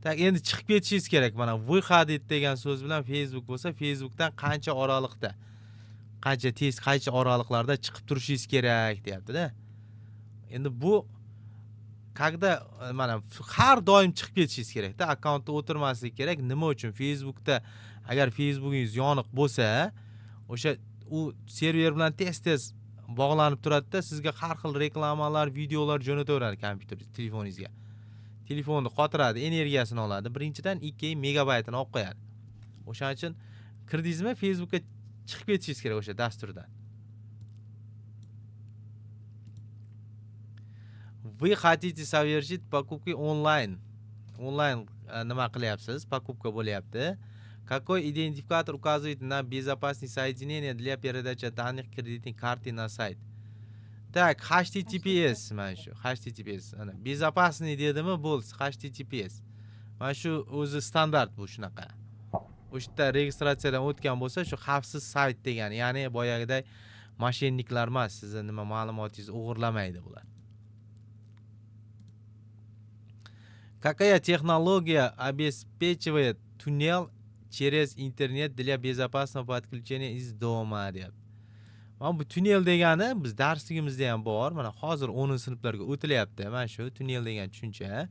Так, endi chiqib ketishingiz kerak. Mana выходить degan so'z bilan Facebook bo'lsa, Facebookdan qancha oraliqda, qancha oraliqlarda chiqib turishingiz kerak deyapti-da. Endi bu когда mana har doim chiqib ketishingiz kerak-da, akkauntda o'tirmaslik kerak. Nima uchun? Facebookda agar Facebookingiz yoniq bo'lsa, o'sha u server bilan tez-tez bog'lanib turadi-da, sizga har xil reklamalar, videolar jo'nataveradi kompyuter, telefoningizga. Telefonni qotiradi, energiyasini oladi. Birinchidan 2 megabaytini olib qo'yadi. O'shaning uchun kirdingizmi, Facebookka chiqib ketishingiz kerak o'sha dasturdan. Вы хотите совершить покупки онлайн. Onlayn nima qilyapsiz? Покупка bo'lyapti. Какой идентификатор указывает на безопасность соединения для передачи данных кредитной карты на сайт? Так, HTTPS mana shu. HTTPS. Ana безопасный dedimi bo'lsa HTTPS. Mana shu o'zi standart bu shunaqa. O'sha yerda registratsiyadan o'tgan bo'lsa, shu xavfsiz sayt degani, ya'ni boyagiday moshenniklar emas, sizni nima ma'lumotingizni o'g'irlamaydi bular. Какая технология обеспечивает туннел через интернет для безопасного подключения из дома deyapti. Mana bu tunnel degani biz darsligimizda ham bor. Mana hozir 10-sinflarga o'tilyapti. Mana shu tunnel degan tushuncha.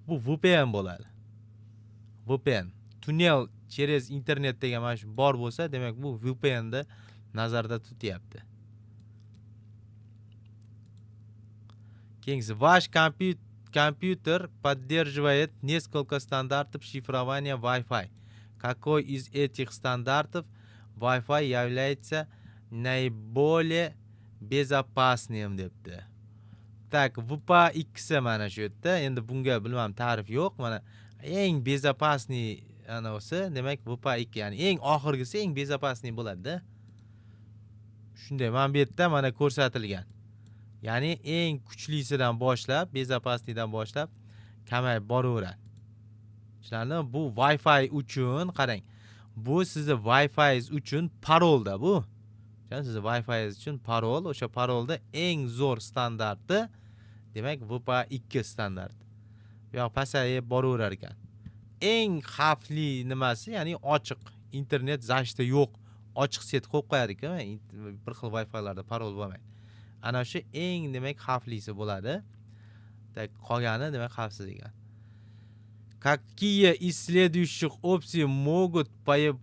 Bu VPN bo'ladi. VPN. Tunnel через internet degan mana shu bor bo'lsa, demak bu VPN ni nazarda tutyapti. Keyingisi, ваш компьютер поддерживает несколько стандартов шифрования Wi-Fi. Какой из этих стандартов Wi-Fi является наиболее безопасным debdi. Tak, WPA ikkisi mana shu yerda. Endi bunga bilmam ta'rif yo'q. Mana eng безопасный anavsi demak VP2 ya'ni eng oxirgisi eng безопасный bo'ladi-da. Shunday mana bu yerda mana ko'rsatilgan. Ya'ni eng kuchlisidan boshlab, безопасныйdan boshlab kamayib boraveradi. Tushunarlimi? Bu Wi-Fi uchun qarang. Bu sizni Wi-Fi uchun parolda bu. Sizni Wi-Fi uchun parol, o'sha parolda eng zo'r standarti demak VP2 standart. Bu yoq pasayib boraverar ekan. Eng xavfli nimasi, ya'ni ochiq internet zashti yo'q, ochiq set qo'yib qo'yadi-ku, bir xil Wi-Fi'larda parol bo'lmaydi. Ana shu eng demak xavflisi bo'ladi. Qolgani demak xavfsiz ekan. Какие из следующих опций могут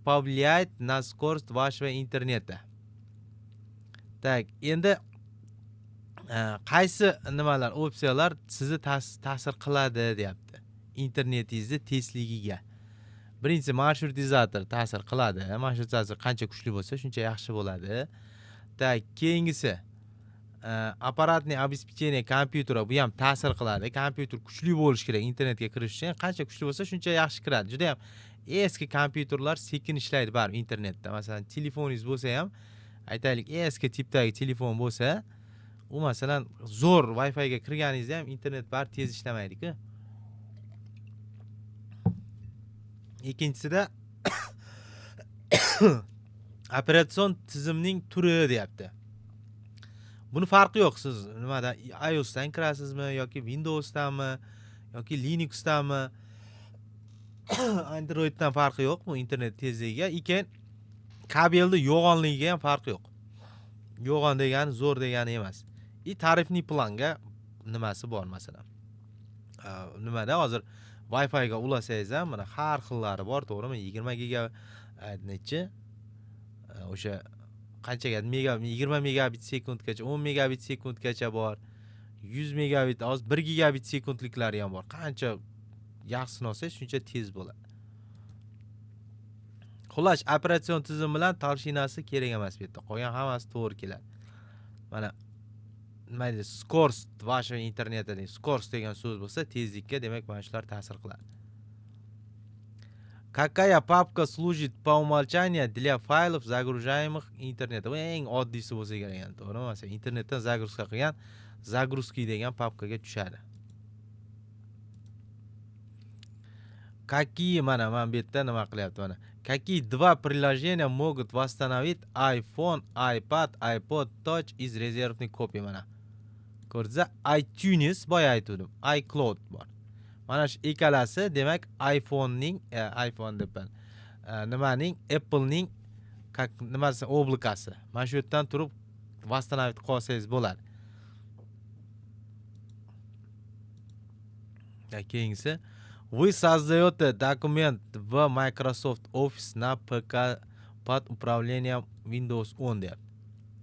повлиять на скорость вашего интернета? Так, endi qaysi nimalar, opsiyalar sizni ta'sir qiladi deyapti. Internetingizni tezligiga. Birinchisi marshrutizator ta'sir qiladi. Marshrutizator qancha kuchli bo'lsa, shuncha yaxshi bo'ladi. Tak, keyingisi apparatni обеспечение kompyuteri bu ham ta'sir qiladi. Kompyuter kuchli bo'lishi kerak internetga kirish uchun. Qancha kuchli bo'lsa, shuncha yaxshi kiradi. Juda ham eski kompyuterlar sekin ishlaydi baribir internetda. Masalan, telefoningiz bo'lsa ham, aytaylik, eski tipdagi telefon bo'lsa, u masalan zo'r Wi-Fi ga kirganingizda ham internet baribir tez ishlamaydi-ku. Ikkinchisida operatsion tizimning turi deyapti. Buni farqi yo'q, siz nimada iOSdan kirasizmi yoki Windowsdanmi yoki Linuxdanmi, Androiddan farqi yo'q bu internet tezligiga. Lekin kabelni yo'g'onligiga ham farqi yo'q. Yo'g'on degani zo'r degani emas. Tarifli planga nimasi bor masalan. Nimada hozir Wi-Fi ga ulasangiz ham mana har xillari bor, to'g'rimi? 20 giga nechi? O'sha qanchaga 20 megabit sekundgacha, 10 megabit sekundgacha bor. 100 megabit, hozir 1 gigabit sekundliklari ham bor. Qancha yaxshisini olsangiz, shuncha tez bo'ladi. Xullas, operatsion tizim bilan толщинасы kerak emas bu yerda. Qolgan hammasi to'g'ri keladi. Mana nima deydi? Скорость вашего интернета, скорость degan so'z bo'lsa, tezlikka demak mana shular ta'sir qiladi. Какая папка служит по умолчанию для файлов, загружаемых интернетом? Eng oddiysi bo'lsa kerak, to'g'rimi? Masalan, internetdan загрузка qilgan загрузки degan papkaga tushadi. Какие mana bu yerda nima qilyapti mana? Какие два приложения могут восстановить iPhone, iPad, iPod Touch из резервной копии mana? Ko'rdingizmi? iTunes boya aytdim, iCloud bor. Mana shu ikkalasi demak iPhonening, iPhone debman. Nimaning? Applening nimasi oblikasi. Mana shu yerdan turib восстановить qilsangiz bo'ladi. Keyingisi, вы создаете документ в Microsoft Office на ПК под управлением Windows 10 deyapti.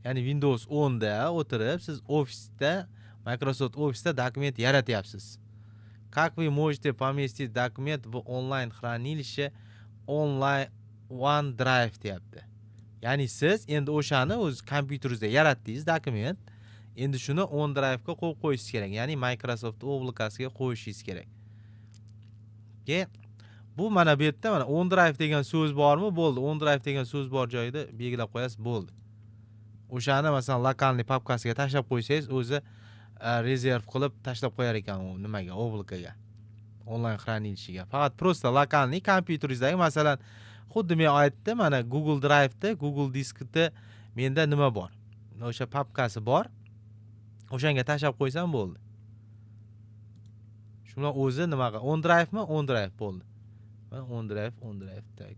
Ya'ni Windows 10 da o'tirib siz ofisda, Microsoft Office'da dokument yaratyapsiz. Как вы можете поместить документ в онлайн-хранилище OneDrive deyapti. Ya'ni siz endi o'shani o'z kompyuteringizda yaratdingiz dokument. Endi shuni OneDrive ga qo'yib qo'yishingiz kerak. Ya'ni Microsoft oblikasiga qo'yishingiz kerak. Bu mana bu yerda mana OneDrive degan so'z bormi? Bo'ldi. OneDrive degan so'z bor joyida belgilab qo'yasiz, bo'ldi. O'shani masalan lokalniy papkasiga tashlab qo'ysangiz, o'zi rezerv qilib tashlab qo'yar ekan u nimaga, oblikaga. Onlayn xranilishiga. Faqat prosta lokalniy kompyuteringizdagi masalan, xuddi men aytdim, mana Google Drive'da, Google Diskda menda nima bor? O'sha papkasi bor. O'shanga tashlab qo'ysam bo'ldi. Shuna o'zi nimaga? OneDrive mi? OneDrive bo'ldi. OneDrive так.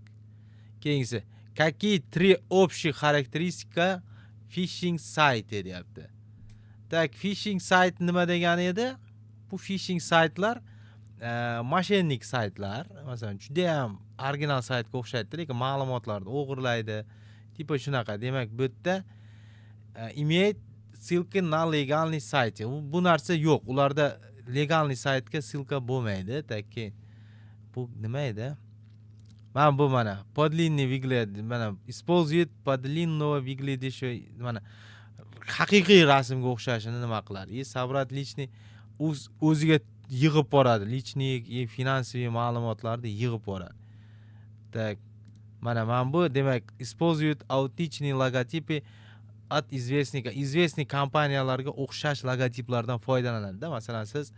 Keyingisi, какие три общих характеристика phishing сайти deyapti. Так, phishing sayt nima degani edi? Bu phishing saytlar moshennik saytlar, masalan, juda ham original saytga o'xshaydi, lekin ma'lumotlarni o'g'irlaydi. Tipa shunaqa. Demak, bu yerda имеет ссылки на legalniy sayt. Bu narsa yo'q. Ularda legalniy saytga ссылка bo'lmaydi. Taki bu nima edi? Mana bu mana подлинный выглядит, mana использует подлинного выглядящего, mana haqiqiy rasmga o'xshashini nima qiladi? Собрать личный o'ziga yig'ib boradi. Lichniy, finansiy ma'lumotlarni yig'ib boradi. Так, mana bu demak используют autentichniy logotipы от известный kompaniyalarga o'xshash logotiplardan foydalanadi. Masalan, siz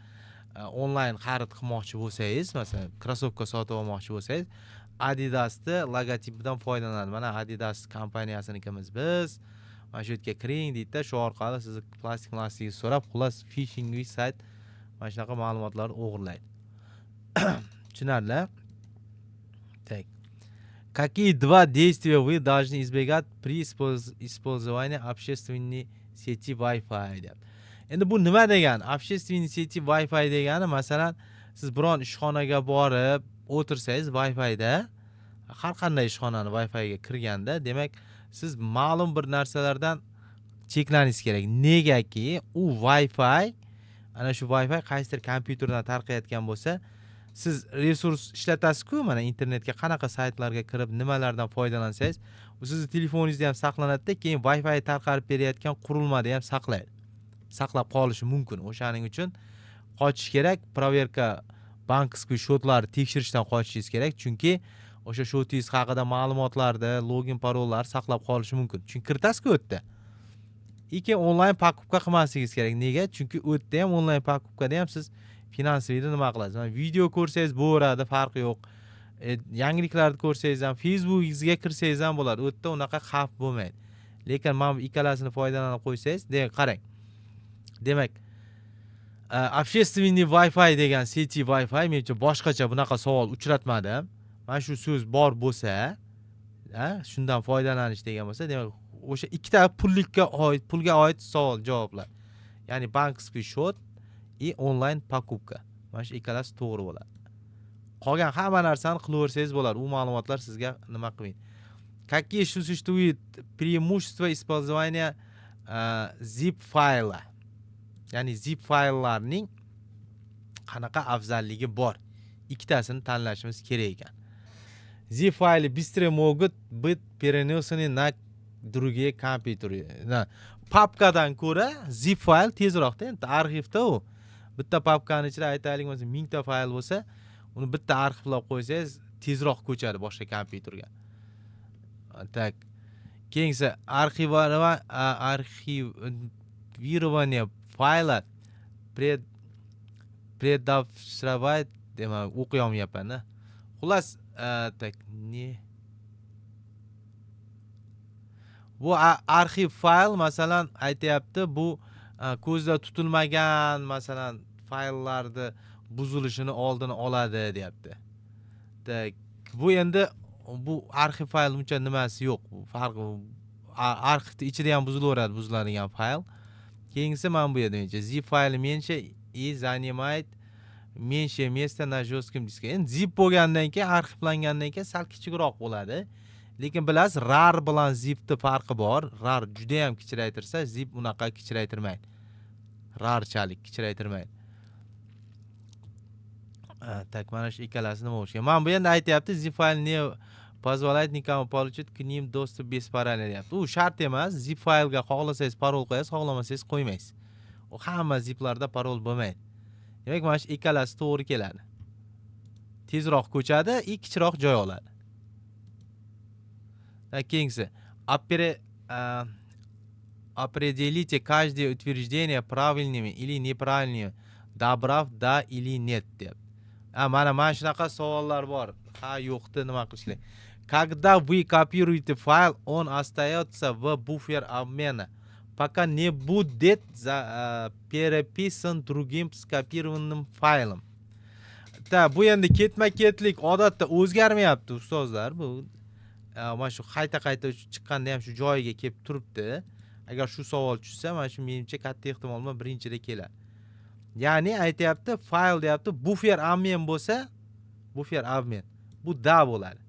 onlayn xarid qilmoqchi bo'lsangiz, masalan, krossovka sotib olmoqchi bo'lsangiz, Adidasni logotipidan foydalanadi. Mana Adidas kompaniyasinikimiz biz. Mana shu yerga kiring deydi-da, shu orqali sizni plastik so'rab, xullas phishing sayt mana shunaqa ma'lumotlarni o'g'irlaydi. Tushunarli? Так. Какие два действия вы должны избегать при использовании общественной сети Wi-Fi deb. Endi bu nima degani? Общественный сети Wi-Fi degani, masalan, siz biron ishxonaga borib o'tirsangiz Wi-Fi-da, har qanday ishxonani Wi-Fi-ga kirganda, demak, siz ma'lum bir narsalardan cheklanishingiz kerak. Negaki, u Wi-Fi, ana shu Wi-Fi qaysidir kompyuterdan tarqayotgan bo'lsa, siz resurs ishlatasiz-ku, mana internetga qanaqa saytlarga kirib, nimalardan foydalansangiz, u sizning telefoningizda ham saqlanadi-da, keyin Wi-Fi tarqatib berayotgan qurilmada ham saqlaydi. Saqlab qolishi mumkin. O'shaning uchun qochish kerak, proverka bankovskiy shotlarni tekshirishdan qochishingiz kerak, chunki o'sha shotingiz haqida ma'lumotlarni, login, parollar saqlab qolishi mumkin. Chunki kiritasiz-ku o'tda. Keyin onlayn pakubka qilmasligingiz kerak. Nega? Chunki o'tda ham onlayn pakubkada ham siz finansiyda nima qilasiz? Mana video ko'rsangiz bo'lardi, farqi yo'q. Yangiliklarni ko'rsangiz ham, Facebookingizga kirsangiz ham bo'ladi. O'tda unaqa xavf bo'lmaydi. Lekin mana bu ikkalasini foydalanib qo'ysangiz, qarang. Demak, общественный Wi-Fi degan seti Wi-Fi menimcha boshqacha bunaqa savol uchratmadim. Mana shu so'z bor bo'lsa, shundan foydalanish degan bo'lsa, demak, o'sha ikkita pulga oid savol javoblar. Ya'ni bankovskiy shot и onlayn покупка. Mana shu ikkalasi to'g'ri bo'ladi. Qolgan hamma narsani qilaversangiz bo'ladi. U ma'lumotlar sizga nima qilmaydi. Какие существуют преимущества использования zip fayla? Ya'ni zip fayllarning qanaqa afzalligi bor? Ikkitasini tanlashimiz kerak ekan. Zip fayli быстро могут быть перенесены на другие компьютеры. Papkadan ko'ra zip fayl tezroqda. Endi arxivda u bitta papkani ichida aytaylik, masalan, 1000 ta fayl bo'lsa, uni bitta arxivlab qo'ysangiz, tezroq ko'chadi boshqa kompyuterga. Так. Keyingi arxivirование fayla предавшировать, demak, o'qiy olmayapman. Xullas, tak, ne? Bu arxiv fayl, masalan, aytayapti, bu ko'zda tutilmagan, masalan, fayllarni buzilishini oldini oladi, deyapti. Tak, bu endi bu arxiv fayl uncha nimasi yo'q. Farqi arxivning ichida ham buzilaveradi, buziladigan fayl. Keyingisi mana bu yerda menimcha zip fayli mencha и занимает меньше места на жестком диске. Endi zip bo'lgandan keyin, arxivlangandan keyin sal kichikroq bo'ladi. Lekin bilasiz, RAR bilan zipning farqi bor. RAR juda ham kichraytirsa, zip unaqa kichraytirmaydi. RARchalik kichraytirmaydi. Tak, mana shu ikkalasi nima bo'lishi kerak? Mana bu endi aytayapti, zip fayl ne позволяет никому получить к ним доступ без пароля deyapti. U shart emas. Zip faylga xohlasangiz parol qo'yasiz, xohlamasangiz qo'ymaysiz. U hamma ziplarda parol bo'lmaydi. Demak, mana shu ikkalasi to'g'ri keladi. Tezroq ko'chadi, kichikroq joy oladi. Keyingisi, определите каждое утверждение правильными или неправильными, добрав да или нет deb. Mana shunaqa savollar bor. Ha, yo'qdi, nima qilish kerak? Когда вы копируете файл, он остается в буфер обмена, пока не будет переписан другим скопированным файлом. Bu endi ketma-ketlik odatda o'zgarmayapti, ustozlar. Bu mana shu qayta chiqqanda ham shu joyiga kelib turibdi. Agar shu savol tushsa, mana shu menimcha katta ehtimol bilan birinchida keladi. Ya'ni aytayapti, fayl deyapti, buffer обмен bo'lsa, buffer обмен bu da bo'ladi.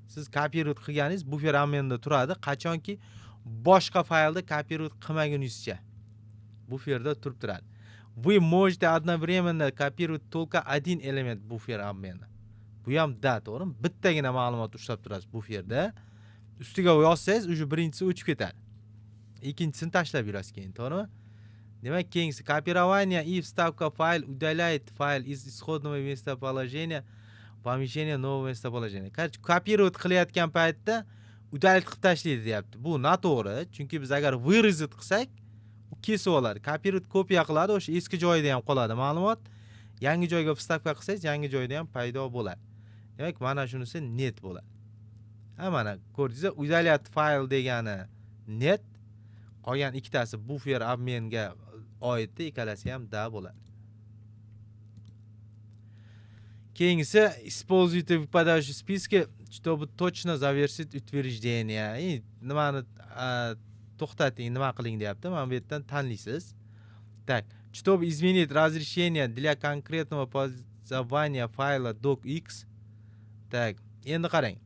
Siz kopirut qilganingiz buffer обменda turadi, qachonki boshqa faylni kopirut qilmaguningizcha bufferda turib turadi. Вы можете одновременно копировать только один элемент буфер обмена. Bu ham da, to'g'rimi? Bittagina ma'lumot ushlab turasiz buferda. Ustiga yozsangiz, o'sha birinchisi o'chib ketadi. Ikkinchisini tashlab yurasiz keyin, to'g'rimi? Demak, keyingisi копирование и вставка файл удаляет файл из исходного местоположения помещения нового местоположения. Короче, kopировать qilayotgan paytda udalить qilib tashlaydi deyapti. Bu noto'g'ri, chunki biz agar выразить qilsak, u kesib oladi. Kopировать kopiya qiladi, o'sha eski joyida ham qoladi ma'lumot. Yangi joyga вставка qilsangiz, yangi joyda ham paydo bo'ladi. Demak, mana shunisi net bo'ladi. Ha, mana ko'rdingiz, udalyat fayl degani net, qolgan ikkitasi buffer обменga oiddi, ikkalasi ham da bo'ladi. Keyingisi используйте выпадающие списки, чтобы точно завершить утверждение. И nimani to'xtating, nima qiling deyapti. Mana bu yerdan tanlaysiz. Так, чтобы изменить разрешение для конкретного пользования файла docx. Так, endi qarang.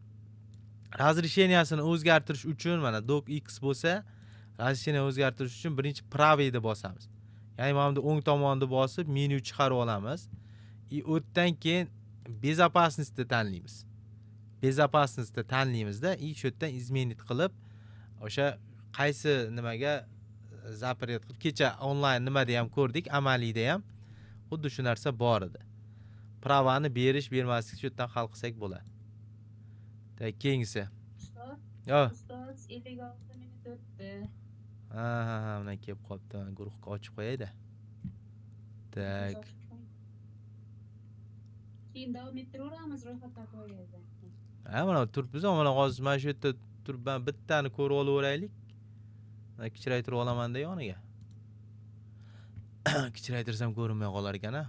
Разрешениясini o'zgartirish uchun mana docx bo'lsa, разрешение o'zgartirish uchun birinchi правыйni bosamiz. Ya'ni mana bunda o'ng tomonni bosib menyu chiqarib olamiz. И o'tdan keyin безопасностьni tanlaymiz. Безопасностьni tanlaymizda, и shu yerdan изменить qilib, o'sha qaysi nimaga запрет qilib, kecha onlayn nimada ham ko'rdik, amaliyda ham xuddi shu narsa bor edi. Pravani berish, bermaslik shu yerdan hal qilsak bo'ladi. Tak, keyingisi. Ustoz 56 minut o'tdi. Ha, mana kelib qolibdi. Guruhga ochib qo'yaydi. Tak. Keyin davom ettiraveramiz ro'yxatdan qo'yaylik. Ha, mana turibmiz, mana hozir mana shu yerda turib bittani ko'rib olaveraylik. Mana kichraytirib olaman-da yoniga. Kichraytirsam ko'rinmay qolar ekan-a.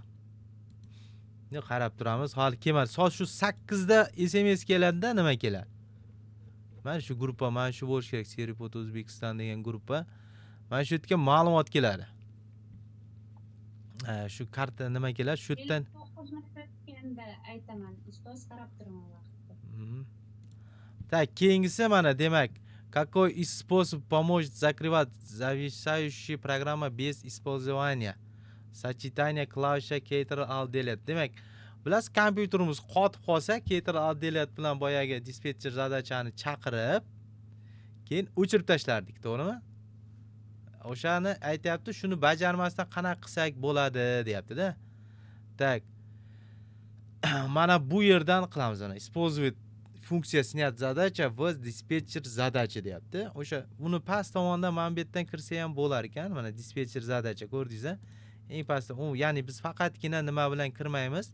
Ne qarab turamiz. Hali kelmadi. Soat shu 8 da SMS keladi-da, nima keladi? Mana shu gruppa, mana shu bo'lish kerak, Seripot O'zbekiston degan gruppa. Mana shu yerga ma'lumot keladi. Shu karta nima keladi? Shu yerdan 9 minut o'tganda aytaman. Ustoz qarab turman vaqtda. Так, keyingisi mana demak, какой из способов поможет закрывать зависающие программы без использования сочетания клавиша Ctrl Alt Delete. Demak, bilasiz, kompyuterimiz qotib qolsa, Ctrl Alt Delete bilan boyagi dispetcher zadachani chaqirib, keyin o'chirib tashlardik, to'g'rimi? O'shani aytayapti, shuni bajarmasdan qanaqa qilsak bo'ladi, deyapti-da. Так. Mana bu yerdan qilamiz mana. Использовать funksiya снять задача в dispetcher задача deyapti. O'sha uni past tomondan mana bu yerdan kirsa ham bo'lar ekan. Mana dispetcher задача ko'rdingiz-a? Eng pastda u, ya'ni biz faqatgina nima bilan kirmaymiz.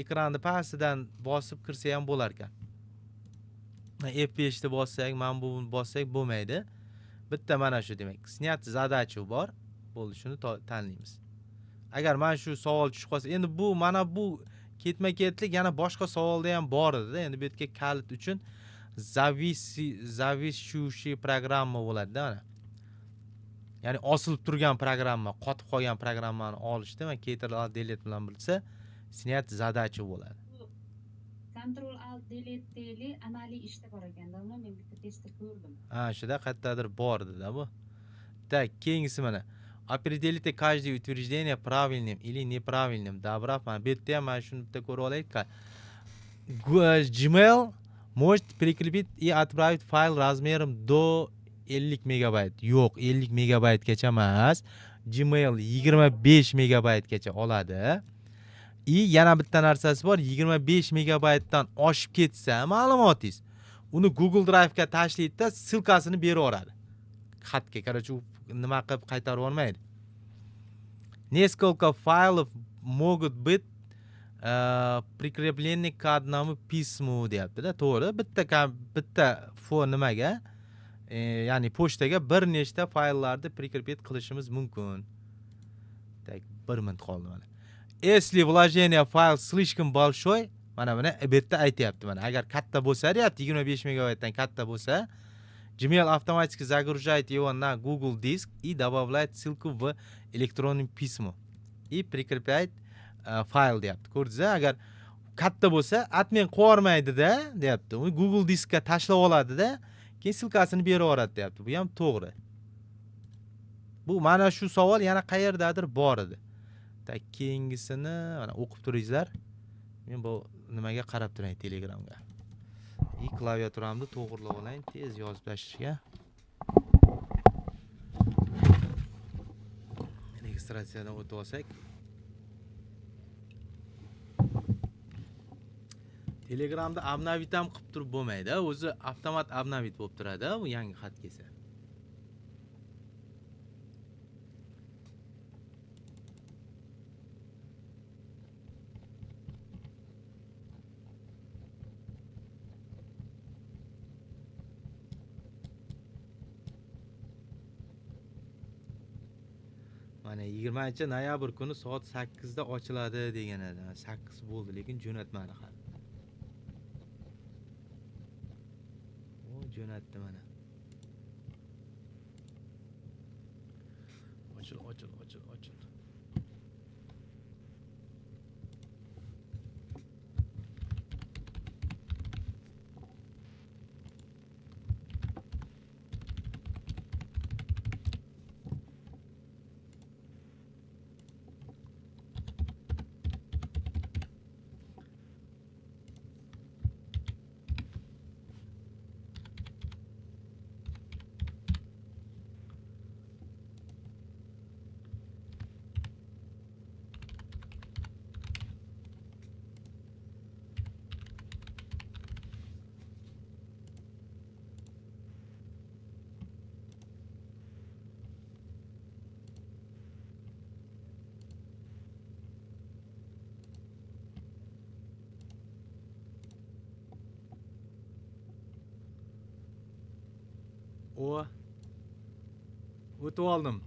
Ekranni pastidan bosib kirsa ham bo'lar ekan. F5 ni bossak, mana bu bossak bo'lmaydi. Bitta mana shu demak. Снять задача bor. Bo'ldi, shuni tanlaymiz. Agar mana shu savol tushib qolsa, endi bu mana bu ketma-ketlik yana boshqa savolda ham bor edi-da. Endi bu yerga kalit uchun зависающий programma bo'ladi-da mana. Ya'ni osilib turgan programma, qotib qolgan programmani olishda, mana Ctrl Alt Delete bilan bilsa, снять задача bo'ladi. Ctrl Alt Delete deyli amaliy ishda bor ekan-da, men bitta testda ko'rdim. Ha, shunda qayerdadir bor edi-da bu. Так, keyingisi mana. Определите каждое утверждение правильным или неправильным. Добавь, mana bu yerda ham mana shuni bitta ko'rib olaylik. Gmail может прикрепить и отправить файл размером до 50 megabayt. Yo'q, 50 megabaytgacha emas. Gmail 25 megabaytgacha oladi. И yana bitta narsasi bor, 25 megabaytdan oshib ketsa ma'lumotingiz, uni Google Drive ga tashlaydi-da, silkasini berib yuboradi. Xatga, короче, nima qilib qaytarib olmaydi. Несколько файлов могут быть прикреплены к одному письму deyapti-da, to'g'ri. Bitta nimaga, ya'ni pochtaga bir nechta fayllarni prikrepet qilishimiz mumkin. Tak, 1 minut qoldi mana. Если вложение файл слишком большой, mana buni bu yerda aytayapti mana. Agar katta bo'lsa, deyapti 25 megabaytdan katta bo'lsa, Gmail автоматически загружает его на Google Диск и добавляет ссылку в электронное письмо и прикрепляет fayl deyapti. Ko'rdingiz, agar katta bo'lsa, admin qo'ymaydi-da, deyapti. U Google Diskga tashlab oladi-da, keyin silkasini berib yuboradi, deyapti. Bu ham to'g'ri. Bu mana shu savol yana qayerdadir bor edi. Tak, keyingisini mana o'qib turingizlar. Men bu nimaga qarab turay, Telegramga. Klaviaturamni to'g'rilab olayin, tez yozib tashlashga. registratsiyadan o'tib olsak. Telegramda obnovit ham qilib turib bo'lmaydi. O'zi avtomat obnovit bo'lib turadi, u yangi xat kelsa. Mana 20-noyabr kuni soat 8 da ochiladi degan edi. 8 bo'ldi, lekin jo'natmadi hali. O, jo'natdi mana. Ochil. O, o'tib oldim.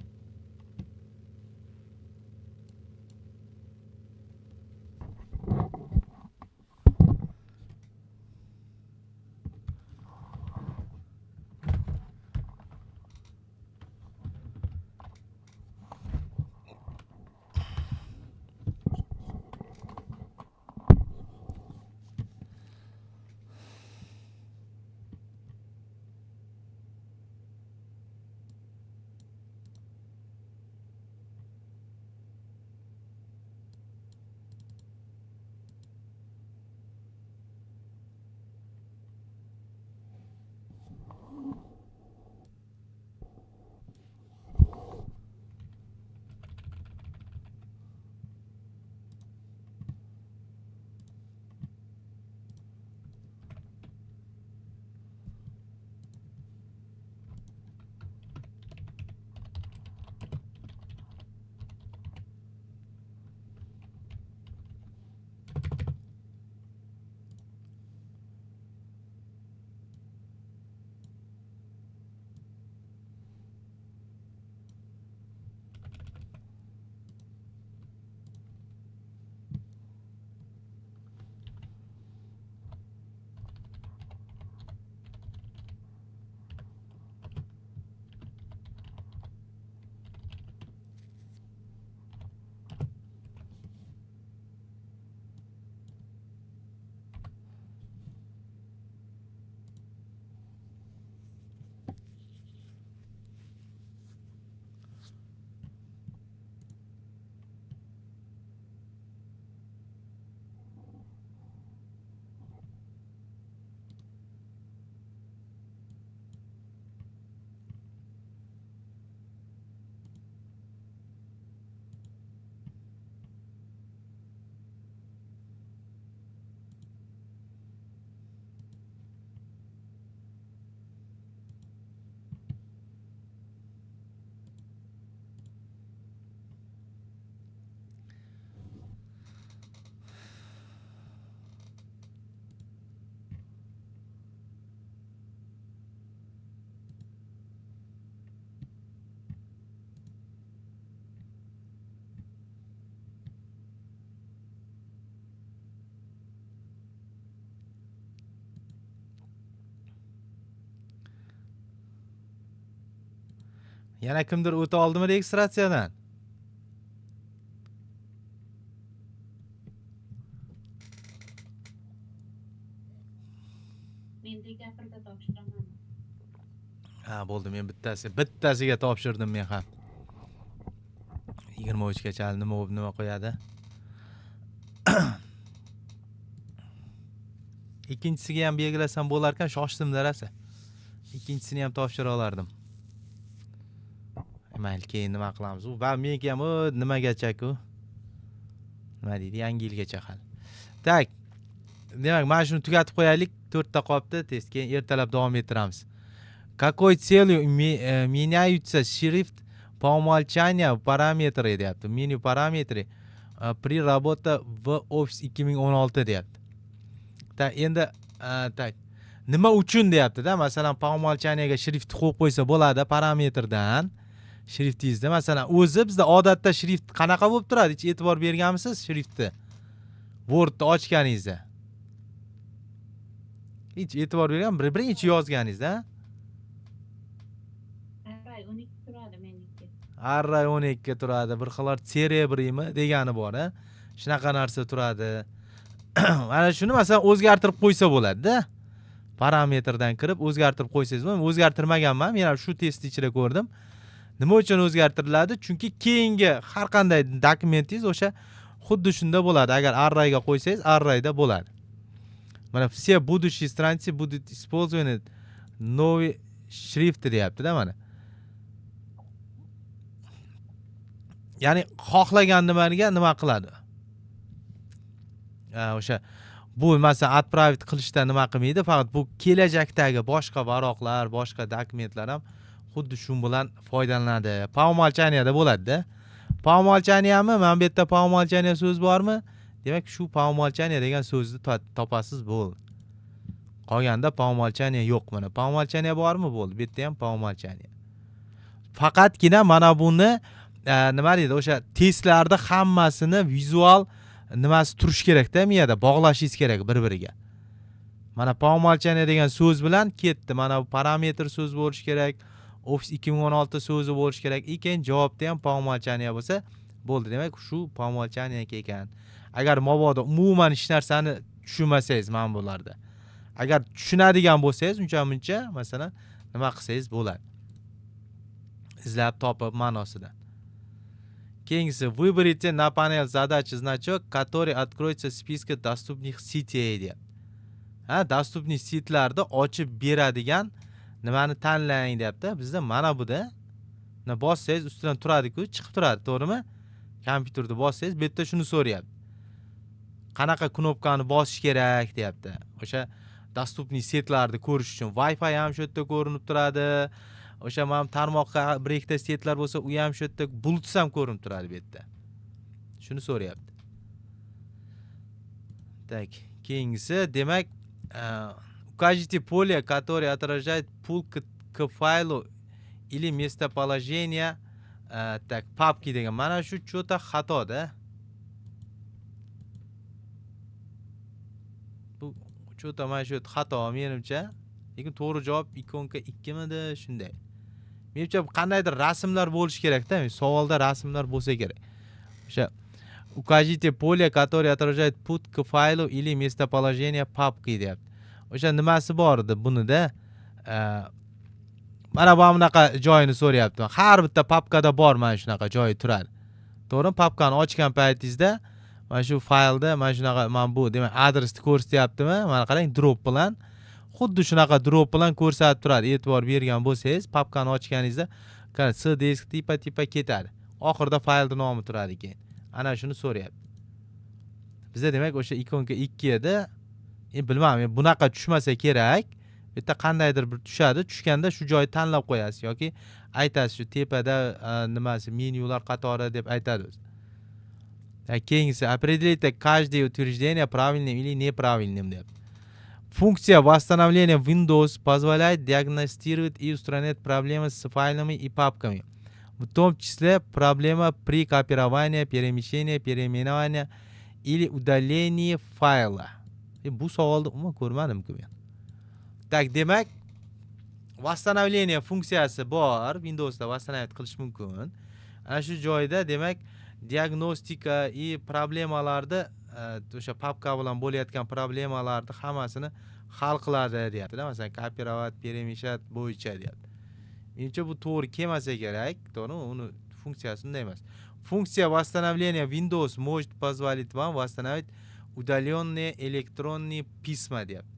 Yana kimdir o'ta oldimi registratsiyadan? Men dekabrda topshiraman. Ha, bo'ldi, men bittasiga topshirdim men ham. 23 gacha nima qo'yadi? Ikkinchisiga ham belgilasam bo'lar ekan, shoshdim darasa. Ikkinchisini ham topshira olardim. mayli keyin nima qilamiz u va menga ham nimagacha-ku nima deydi yangi yilgacha hali tak demak mana shuni tugatib qo'yaylik 4 ta qolibdi test keyin ertalab davom ettiramiz какой целью меняются шрифт по умолчанию параметры deyapti menyu parametri при работе в Office 2016 deyapti tak endi tak nima uchun deyapti-da masalan по умолчанияga shrift qo'yib qo'ysa bo'ladi parametrdan shriftingizda masalan o'zi bizda odatda shrift qanaqa bo'lib turadi hech e'tibor berganmisiz shriftni Wordni ochganingizda hech e'tibor bergan birinchi yozganingizda Array 12 turadi meniki. array 12 turadi bir xillar cerebrimi degani bor a shunaqa narsa turadi mana shuni masalan o'zgartirib qo'ysa bo'ladi-da parametrdan kirib o'zgartirib qo'ysangiz bo'ladi o'zgartirmaganman men ham shu testni ichida ko'rdim nima uchun o'zgartiriladi chunki keyingi har qanday dokumentingiz o'sha xuddi shunda bo'ladi agar arrayga qo'ysangiz arrayda bo'ladi mana все будущие страницы будут использованы новый шрифт deyapti-da mana ya'ni xohlagan nimaniga nima qiladi o'sha bu masalan отправить qilishda nima qilmaydi faqat bu kelajakdagi boshqa varoqlar boshqa dokumentlar ham xuddi shu bilan foydalanadi по умолчанияda bo'ladi-da по умолчанияmi mana bu yerda по умолчанию so'z bormi demak shu по умолчанию degan so'zni topasiz bo'ldi qolganda по умолчанию yo'q mana по умолчанию bormi bo'ldi bu yerda ham по умолчанию faqatgina mana buni nima deydi o'sha testlarda hammasini vizual nimasi turishi kerakda miyada bog'lashingiz kerak bir-biriga mana по умолчанию degan so'z bilan ketdi mana bu parametr so'z bo'lishi kerak Office 2016 so'zi bo'lishi kerak keyin javobda ham по умолчанию bo'lsa bo'ldi demak shu по умолчанию ekan agar mabodo umuman hech narsani tushunmasangiz mana bularda agar tushunadigan bo'lsangiz uncha masalan nima qilsangiz bo'ladi izlab topib ma'nosidan keyingisi выберите на panel задачи значок который откроется в списке доступных сетей deyapti доступный sitlarni ochib beradigan nimani tanlang deyapti bizda mana buda bossangiz ustidan turadi-ku chiqib turadi to'g'rimi kompyuterda bossangiz bu yerda shuni so'rayapti qanaqa knopkani bosish kerak deyapti o'sha доступный setlarni ko'rish uchun Wi-Fi ham shu yerda ko'rinib turadi o'sha mana tarmoqqa bir ikkita setlar bo'lsa u ham shu yerda bluetooth ham ko'rinib turadi bu yerda shuni so'rayapti так keyingisi demak укажите поле которое отражает пул к файлу или местоположение так папки degan mana shu cho'ta xatoda bu cho'ta mana shu xato menimcha lekin to'g'ri javob ikonka 2 midi shunday menimcha qandaydir rasmlar bo'lishi kerak-da savolda rasmlar bo'lsa kerak o'sha укажите поле которое отражает путь к файлу или местоположение папки deyapti o'sha nimasi bor edi bunida mana bunaqa joyini so'rayapti har bitta papkada bor mana shunaqa joyi turadi to'g'rimi papkani ochgan paytingizda mana shu faylda mana shunaqa mana bu demak adresni ko'rsatyaptimi mana qarang drop bilan xuddi shunaqa drop bilan ko'rsatib turadi e'tibor bergan bo'lsangiz papkani ochganingizda s disk tipa ketadi oxirida faylning nomi turadi keyin ana shuni so'rayapti bizda demak o'sha ikonka 2 edi bilmadim bunaqa tushmasa kerak bu yerda qandaydir bir tushadi tushganda shu joyni tanlab qo'yasiz yoki aytasiz shu tepada nimasi menyular qatori deb aytadi o'zi keyingisi определите каждое утверждение правильным или неправильным deyapti функция восстановления Windows позволяет диагностировать и устранять проблемы с файлами и папками в том числе проблема при копировании перемещении переименовании или удалении файла bu savolni umuman ko'rmadim-ku men. Tak demak, восстановление funksiyasi bor, Windowsda восстановить qilish mumkin. Ana shu joyda demak, diagnostika и problemalarni o'sha papka bilan bo'layotgan problemalarni hammasini hal qiladi deyapti. Masalan, kopirovat, перемещать bo'yicha deyapti. Menimcha bu to'g'ri kelmasa kerak, to'g'rimi? Uni funksiyasi unday emas. Funksiya восстановления Windows может позволить вам восстановить удаленные электронные письма deyapti.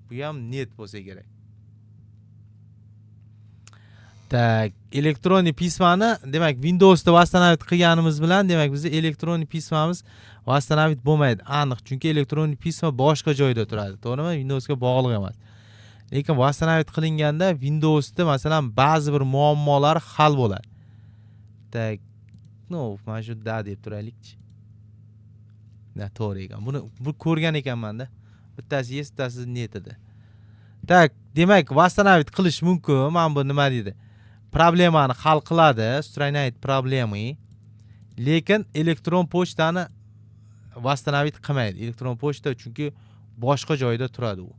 Bu ham net bo'lsa kerak. Tak, elektron pismani demak Windowsda восстановить qilganimiz bilan demak biz elektron pismamiz восстановить bo'lmaydi. Aniq, chunki elektron pisma boshqa joyda turadi, to'g'rimi? Windowsga bog'liq emas. Lekin восстановить qilinganda Windowsda masalan ba'zi bir muammolar hal bo'ladi. Tak, mana shu da deb turaylikchi. To'g'ri ekan. Bu ko'rgan ekanman-da. Bittasi yes, bittasi net edi. Tak, demak восстановить qilish mumkin. Mana bu nima deydi? Problemani hal qiladi, устраняет проблемы. Lekin elektron pochtani восстановить qilmaydi. Elektron pochta chunki boshqa joyda turadi u.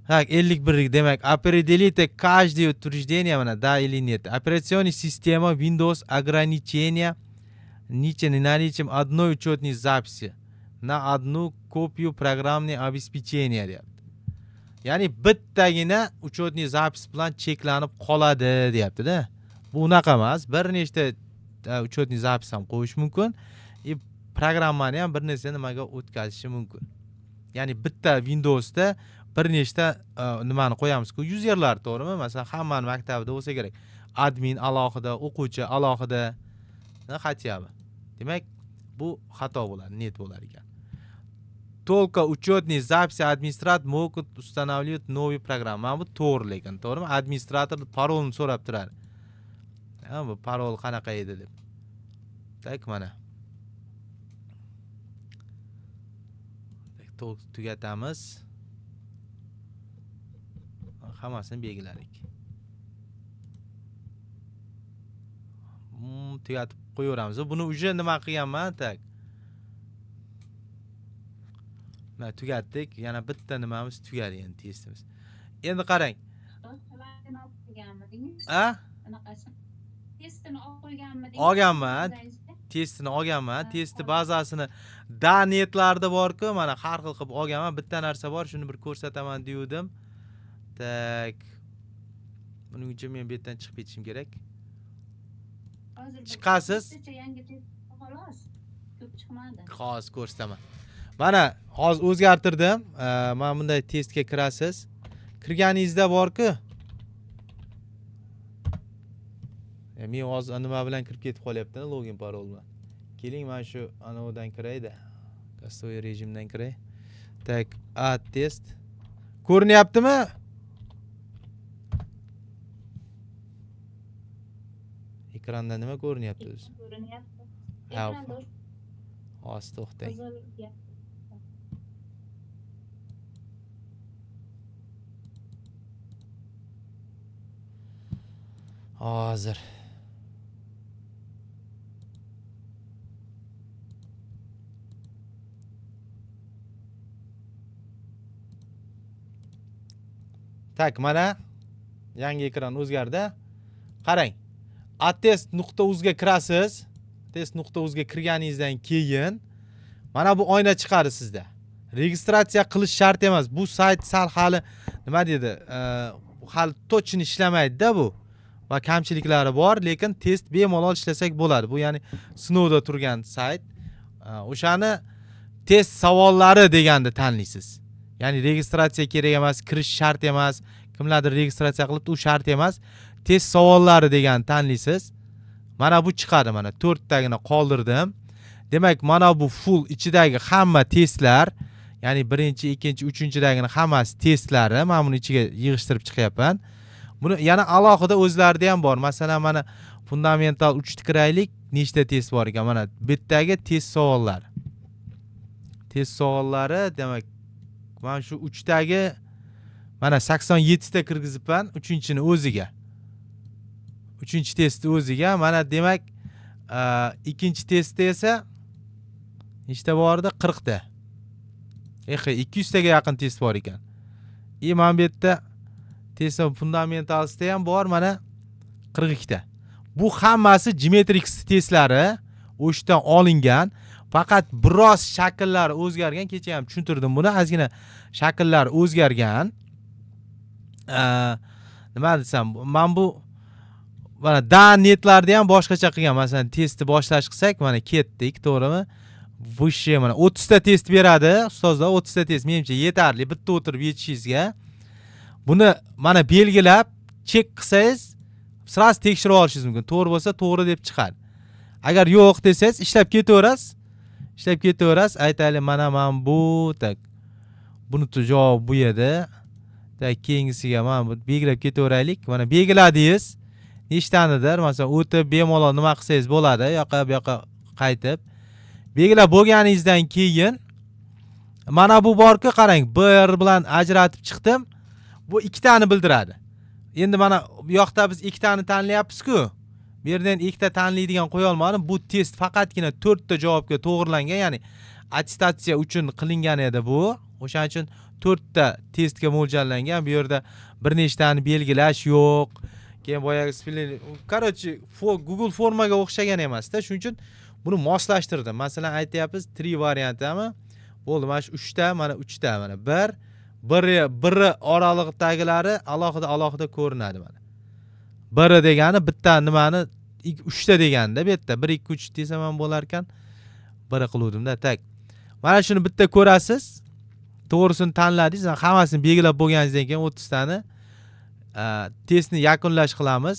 Так, 51 demak определите каждое утверждение mana да или нет. Операционная система Windows ограничения наличием одной учетной записи на одну копию программного обеспечения deyapti. Ya'ni bittagina учетный запись bilan cheklanib qoladi deyapti-da. Bu unaqa emas, bir nechta учетный запись ham qo'yish mumkin. Programmani ham bir narsa nimaga o'tkazishi mumkin. Ya'ni bitta Windowsda bir nechta nimani qo'yamiz-ku, userlar, to'g'rimi? Masalan, hamma maktabida bo'lsa kerak. Admin alohida, o'quvchi alohida, хотя бы. Demak, bu xato bo'ladi, net bo'lar ekan. Только учетные записи администратор могут устанавливать новые программы. Mana bu to'g'ri lekin, to'g'rimi? Administrator parolni so'rab turadi. Bu parol qanaqa edi deb. Tak, mana. Tugatamiz. Hammasini belgiladik. Tugatib qo'yaveramiz. Buni uje nima qilganman, tak. Mana tugatdik. Yana bitta nimamiz tugadi endi testimiz. Endi qarang. A? Testini olib qo'yganmidingiz? Olganman. Testini olganman. Testi bazasini netlarda bor-ku, mana har xil qilib olganman. Bitta narsa bor, shuni bir ko'rsataman degandim. Tak. Buning uchun men bu yerdan chiqib ketishim kerak. Chiqasiz. Xolos. Ko'p chiqmadi. Hozir ko'rsataman. Mana hozir o'zgartirdim. Mana bunday testga kirasiz. Kirganingizda bor-ku. Men hozir nima bilan kirib ketib qolyapti, login parol bilan. Keling, mana shu anodan kiraydi. Gastoy rejimdan kiray. Tak, add test. Ko'rinyaptimi? Ekranda nima ko'rinyapti o'zi? Ko'rinyapti. Ha, Ekranda hozir to'xtang. Hozir. Tak, mana yangi ekran o'zgardi. Qarang. attest.uzga kirasiz. Attest.uzga kirganingizdan keyin mana bu oyna chiqadi sizda. Registratsiya qilish shart emas. Bu sayt sal hali nima dedi? Hali точно ishlamaydi-da bu. Va kamchiliklari bor, lekin test bemalol ishlasak bo'ladi. Bu ya'ni sinovda turgan sayt. O'shani test savollari deganda tanlaysiz. Ya'ni registratsiya kerak emas, kirish shart emas, kimlardir registratsiya qilibdi, u shart emas. Test savollari degan tanlaysiz. Mana bu chiqadi, mana 4 tagini qoldirdim. Demak, mana bu full ichidagi hamma testlar, ya'ni 1-chi, 2-chi, 3-chidagini hammasi testlari, men buni ichiga yig'ishtirib chiqyapman. Buni yana alohida o'zlarida ham bor. Masalan, mana fundamental 3 kiraylik nechta test bor ekan? Mana bittagi test savollari. Test savollari, demak, mana shu 3 tagi mana 87 ta kirgizibman, 3-chini o'ziga. 3-chi testni o'ziga, mana demak, 2-chi testda esa nechta bor edi? 40 ta. 200 taga yaqin test bor ekan. Mana bu yerda test fundamentalsda ham bor, mana 42 ta. Bu hammasi Geometrix testlari o'shdan olingan. Faqat biroz shakllari o'zgargan. Kecha ham tushuntirdim buni. Ozgina shakllar o'zgargan. Nima desam, men bu mana netlarda ham boshqacha qilgan. Masalan, testni boshlash qilsak, mana ketdik, to'g'rimi? Vishye mana 30 ta test beradi. Ustozlar 30 ta test menimcha yetarli bitta o'tirib yetishingizga. Buni mana belgilab chek qilsangiz sразу tekshirib olishingiz mumkin. To'g'ri bo'lsa to'g'ri deb chiqadi. Agar yo'q desangiz ishlab ketaverasiz. Aytaylik, mana bu tak. Buni javob bu edi. Tak, keyingisiga mana bu belgilab ketaveraylik. Mana belgiladingiz. Nechtanidir, masalan, o'tib bemalol nima qilsangiz bo'ladi, yoqqa bu yoqqa qaytib. Belgilab bo'lganingizdan keyin mana bu borku, qarang, bir bilan ajratib chiqdim. Bu ikkitani bildiradi. Endi mana bu yoqda biz ikkitani tanlayapmiz-ku. Bu yerdan ikkita tanlaydigan qo'ya olmadim. Bu test faqatgina 4 ta javobga to'g'rilangan, ya'ni attestatsiya uchun qilingan edi bu. O'shaning uchun 4 ta testga mo'ljallangan. Bu yerda bir nechtani belgilash yo'q. Keyin boyagi spelling, короче, Google formaga o'xshagan emas-da. Shuning uchun buni moslashtirdim. Masalan, aytayapmiz 3 variantami? Bo'ldi, mana shu 3 ta, mana 3 ta, mana 1 oralig'idagilari alohida ko'rinadi mana. 1 degani bitta nimani 3 ta deganda, bu yerda 1 2 3 desam ham bo'lar ekan. 1 qiluvdim-da, tak. Mana shuni bitta ko'rasiz. To'g'risini tanladingiz, hammasini belgilab bo'lganingizdan keyin 30 tani testni yakunlash qilamiz.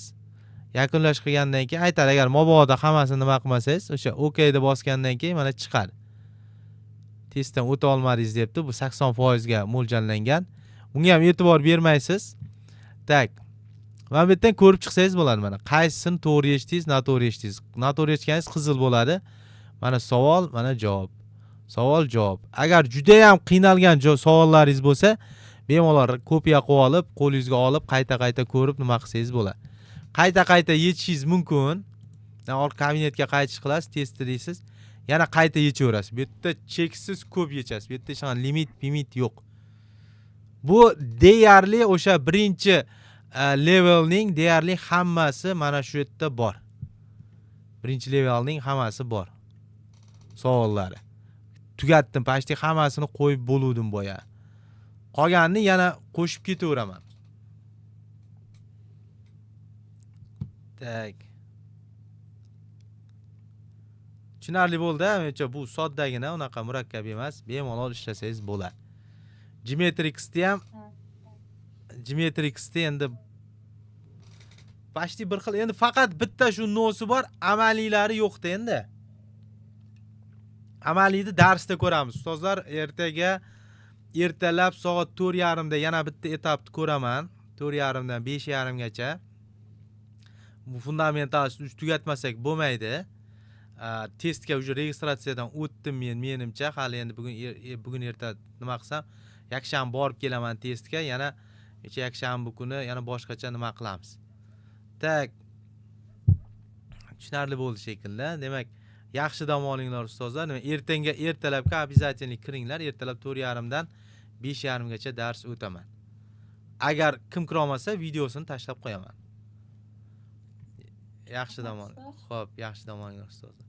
Yakunlash qilgandan keyin aytadi, agar mabodo hammasini nima qilmasangiz, o'sha OK deb bosgandan keyin mana chiqadi. Testdan o'ta olmadingiz debdi. Bu 80% ga mo'ljallangan. Bunga ham e'tibor bermaysiz. Tak. Mana bu yerdan ko'rib chiqsangiz bo'ladi mana. Qaysisini to'g'ri eshitdingiz, noto'g'ri eshitdingiz. Noto'g'ri eshitganingiz qizil bo'ladi. Mana savol, mana javob. Savol, javob. Agar juda ham qiynalgan savollaringiz bo'lsa, bemalol kopiya qilib olib, qo'lingizga olib, qayta ko'rib nima qilsangiz bo'ladi. Qayta yechishingiz mumkin. Or kabinetga qaytish qilasiz, testni deysiz. Yana qayta yechaverasiz. Bu yerda cheksiz ko'p yechasiz. Bu yerda hech qanday limit yo'q. Bu deyarli o'sha birinchi levelning deyarli hammasi mana shu yerda bor. Birinchi levelning hammasi bor. Savollari. Tugatdim, почти hammasini qo'yib bo'luvdim boya. Qolganini yana qo'shib ketaveraman. Tak. Tushunarli bo'ldi-a? Menimcha bu soddagina, unaqa murakkab emas. Bemalol ishlasangiz bo'ladi. Geometrix'ni ham Geometrix'da endi почти bir xil. Endi faqat bitta shu nosi bor, amaliylari yo'qda endi. Amaliyni darsda ko'ramiz. Ustozlar, ertalab soat 4:30 da yana bitta etapni ko'raman. 4:30 dan 5:30 gacha. Bu fundamental tugatmasak bo'lmaydi. Testga уже registratsiyadan o'tdim menimcha. Hali endi bugun erta nima qilsam, yakshanba borib kelaman testga. Yana o'sha yakshanba kuni yana boshqacha nima qilamiz. Tak. Tushunarli bo'ldi shekilli. Demak, yaxshi dam olinglar ustozlar. Ertanga ertalabga обязательно kiringlar. Ertalab 4:30 dan 5:30 gacha dars o'taman. Agar kim kira olmasa, videosini tashlab qo'yaman. Yaxshi dam oling. Xo'p, yaxshi dam olinglar ustozlar.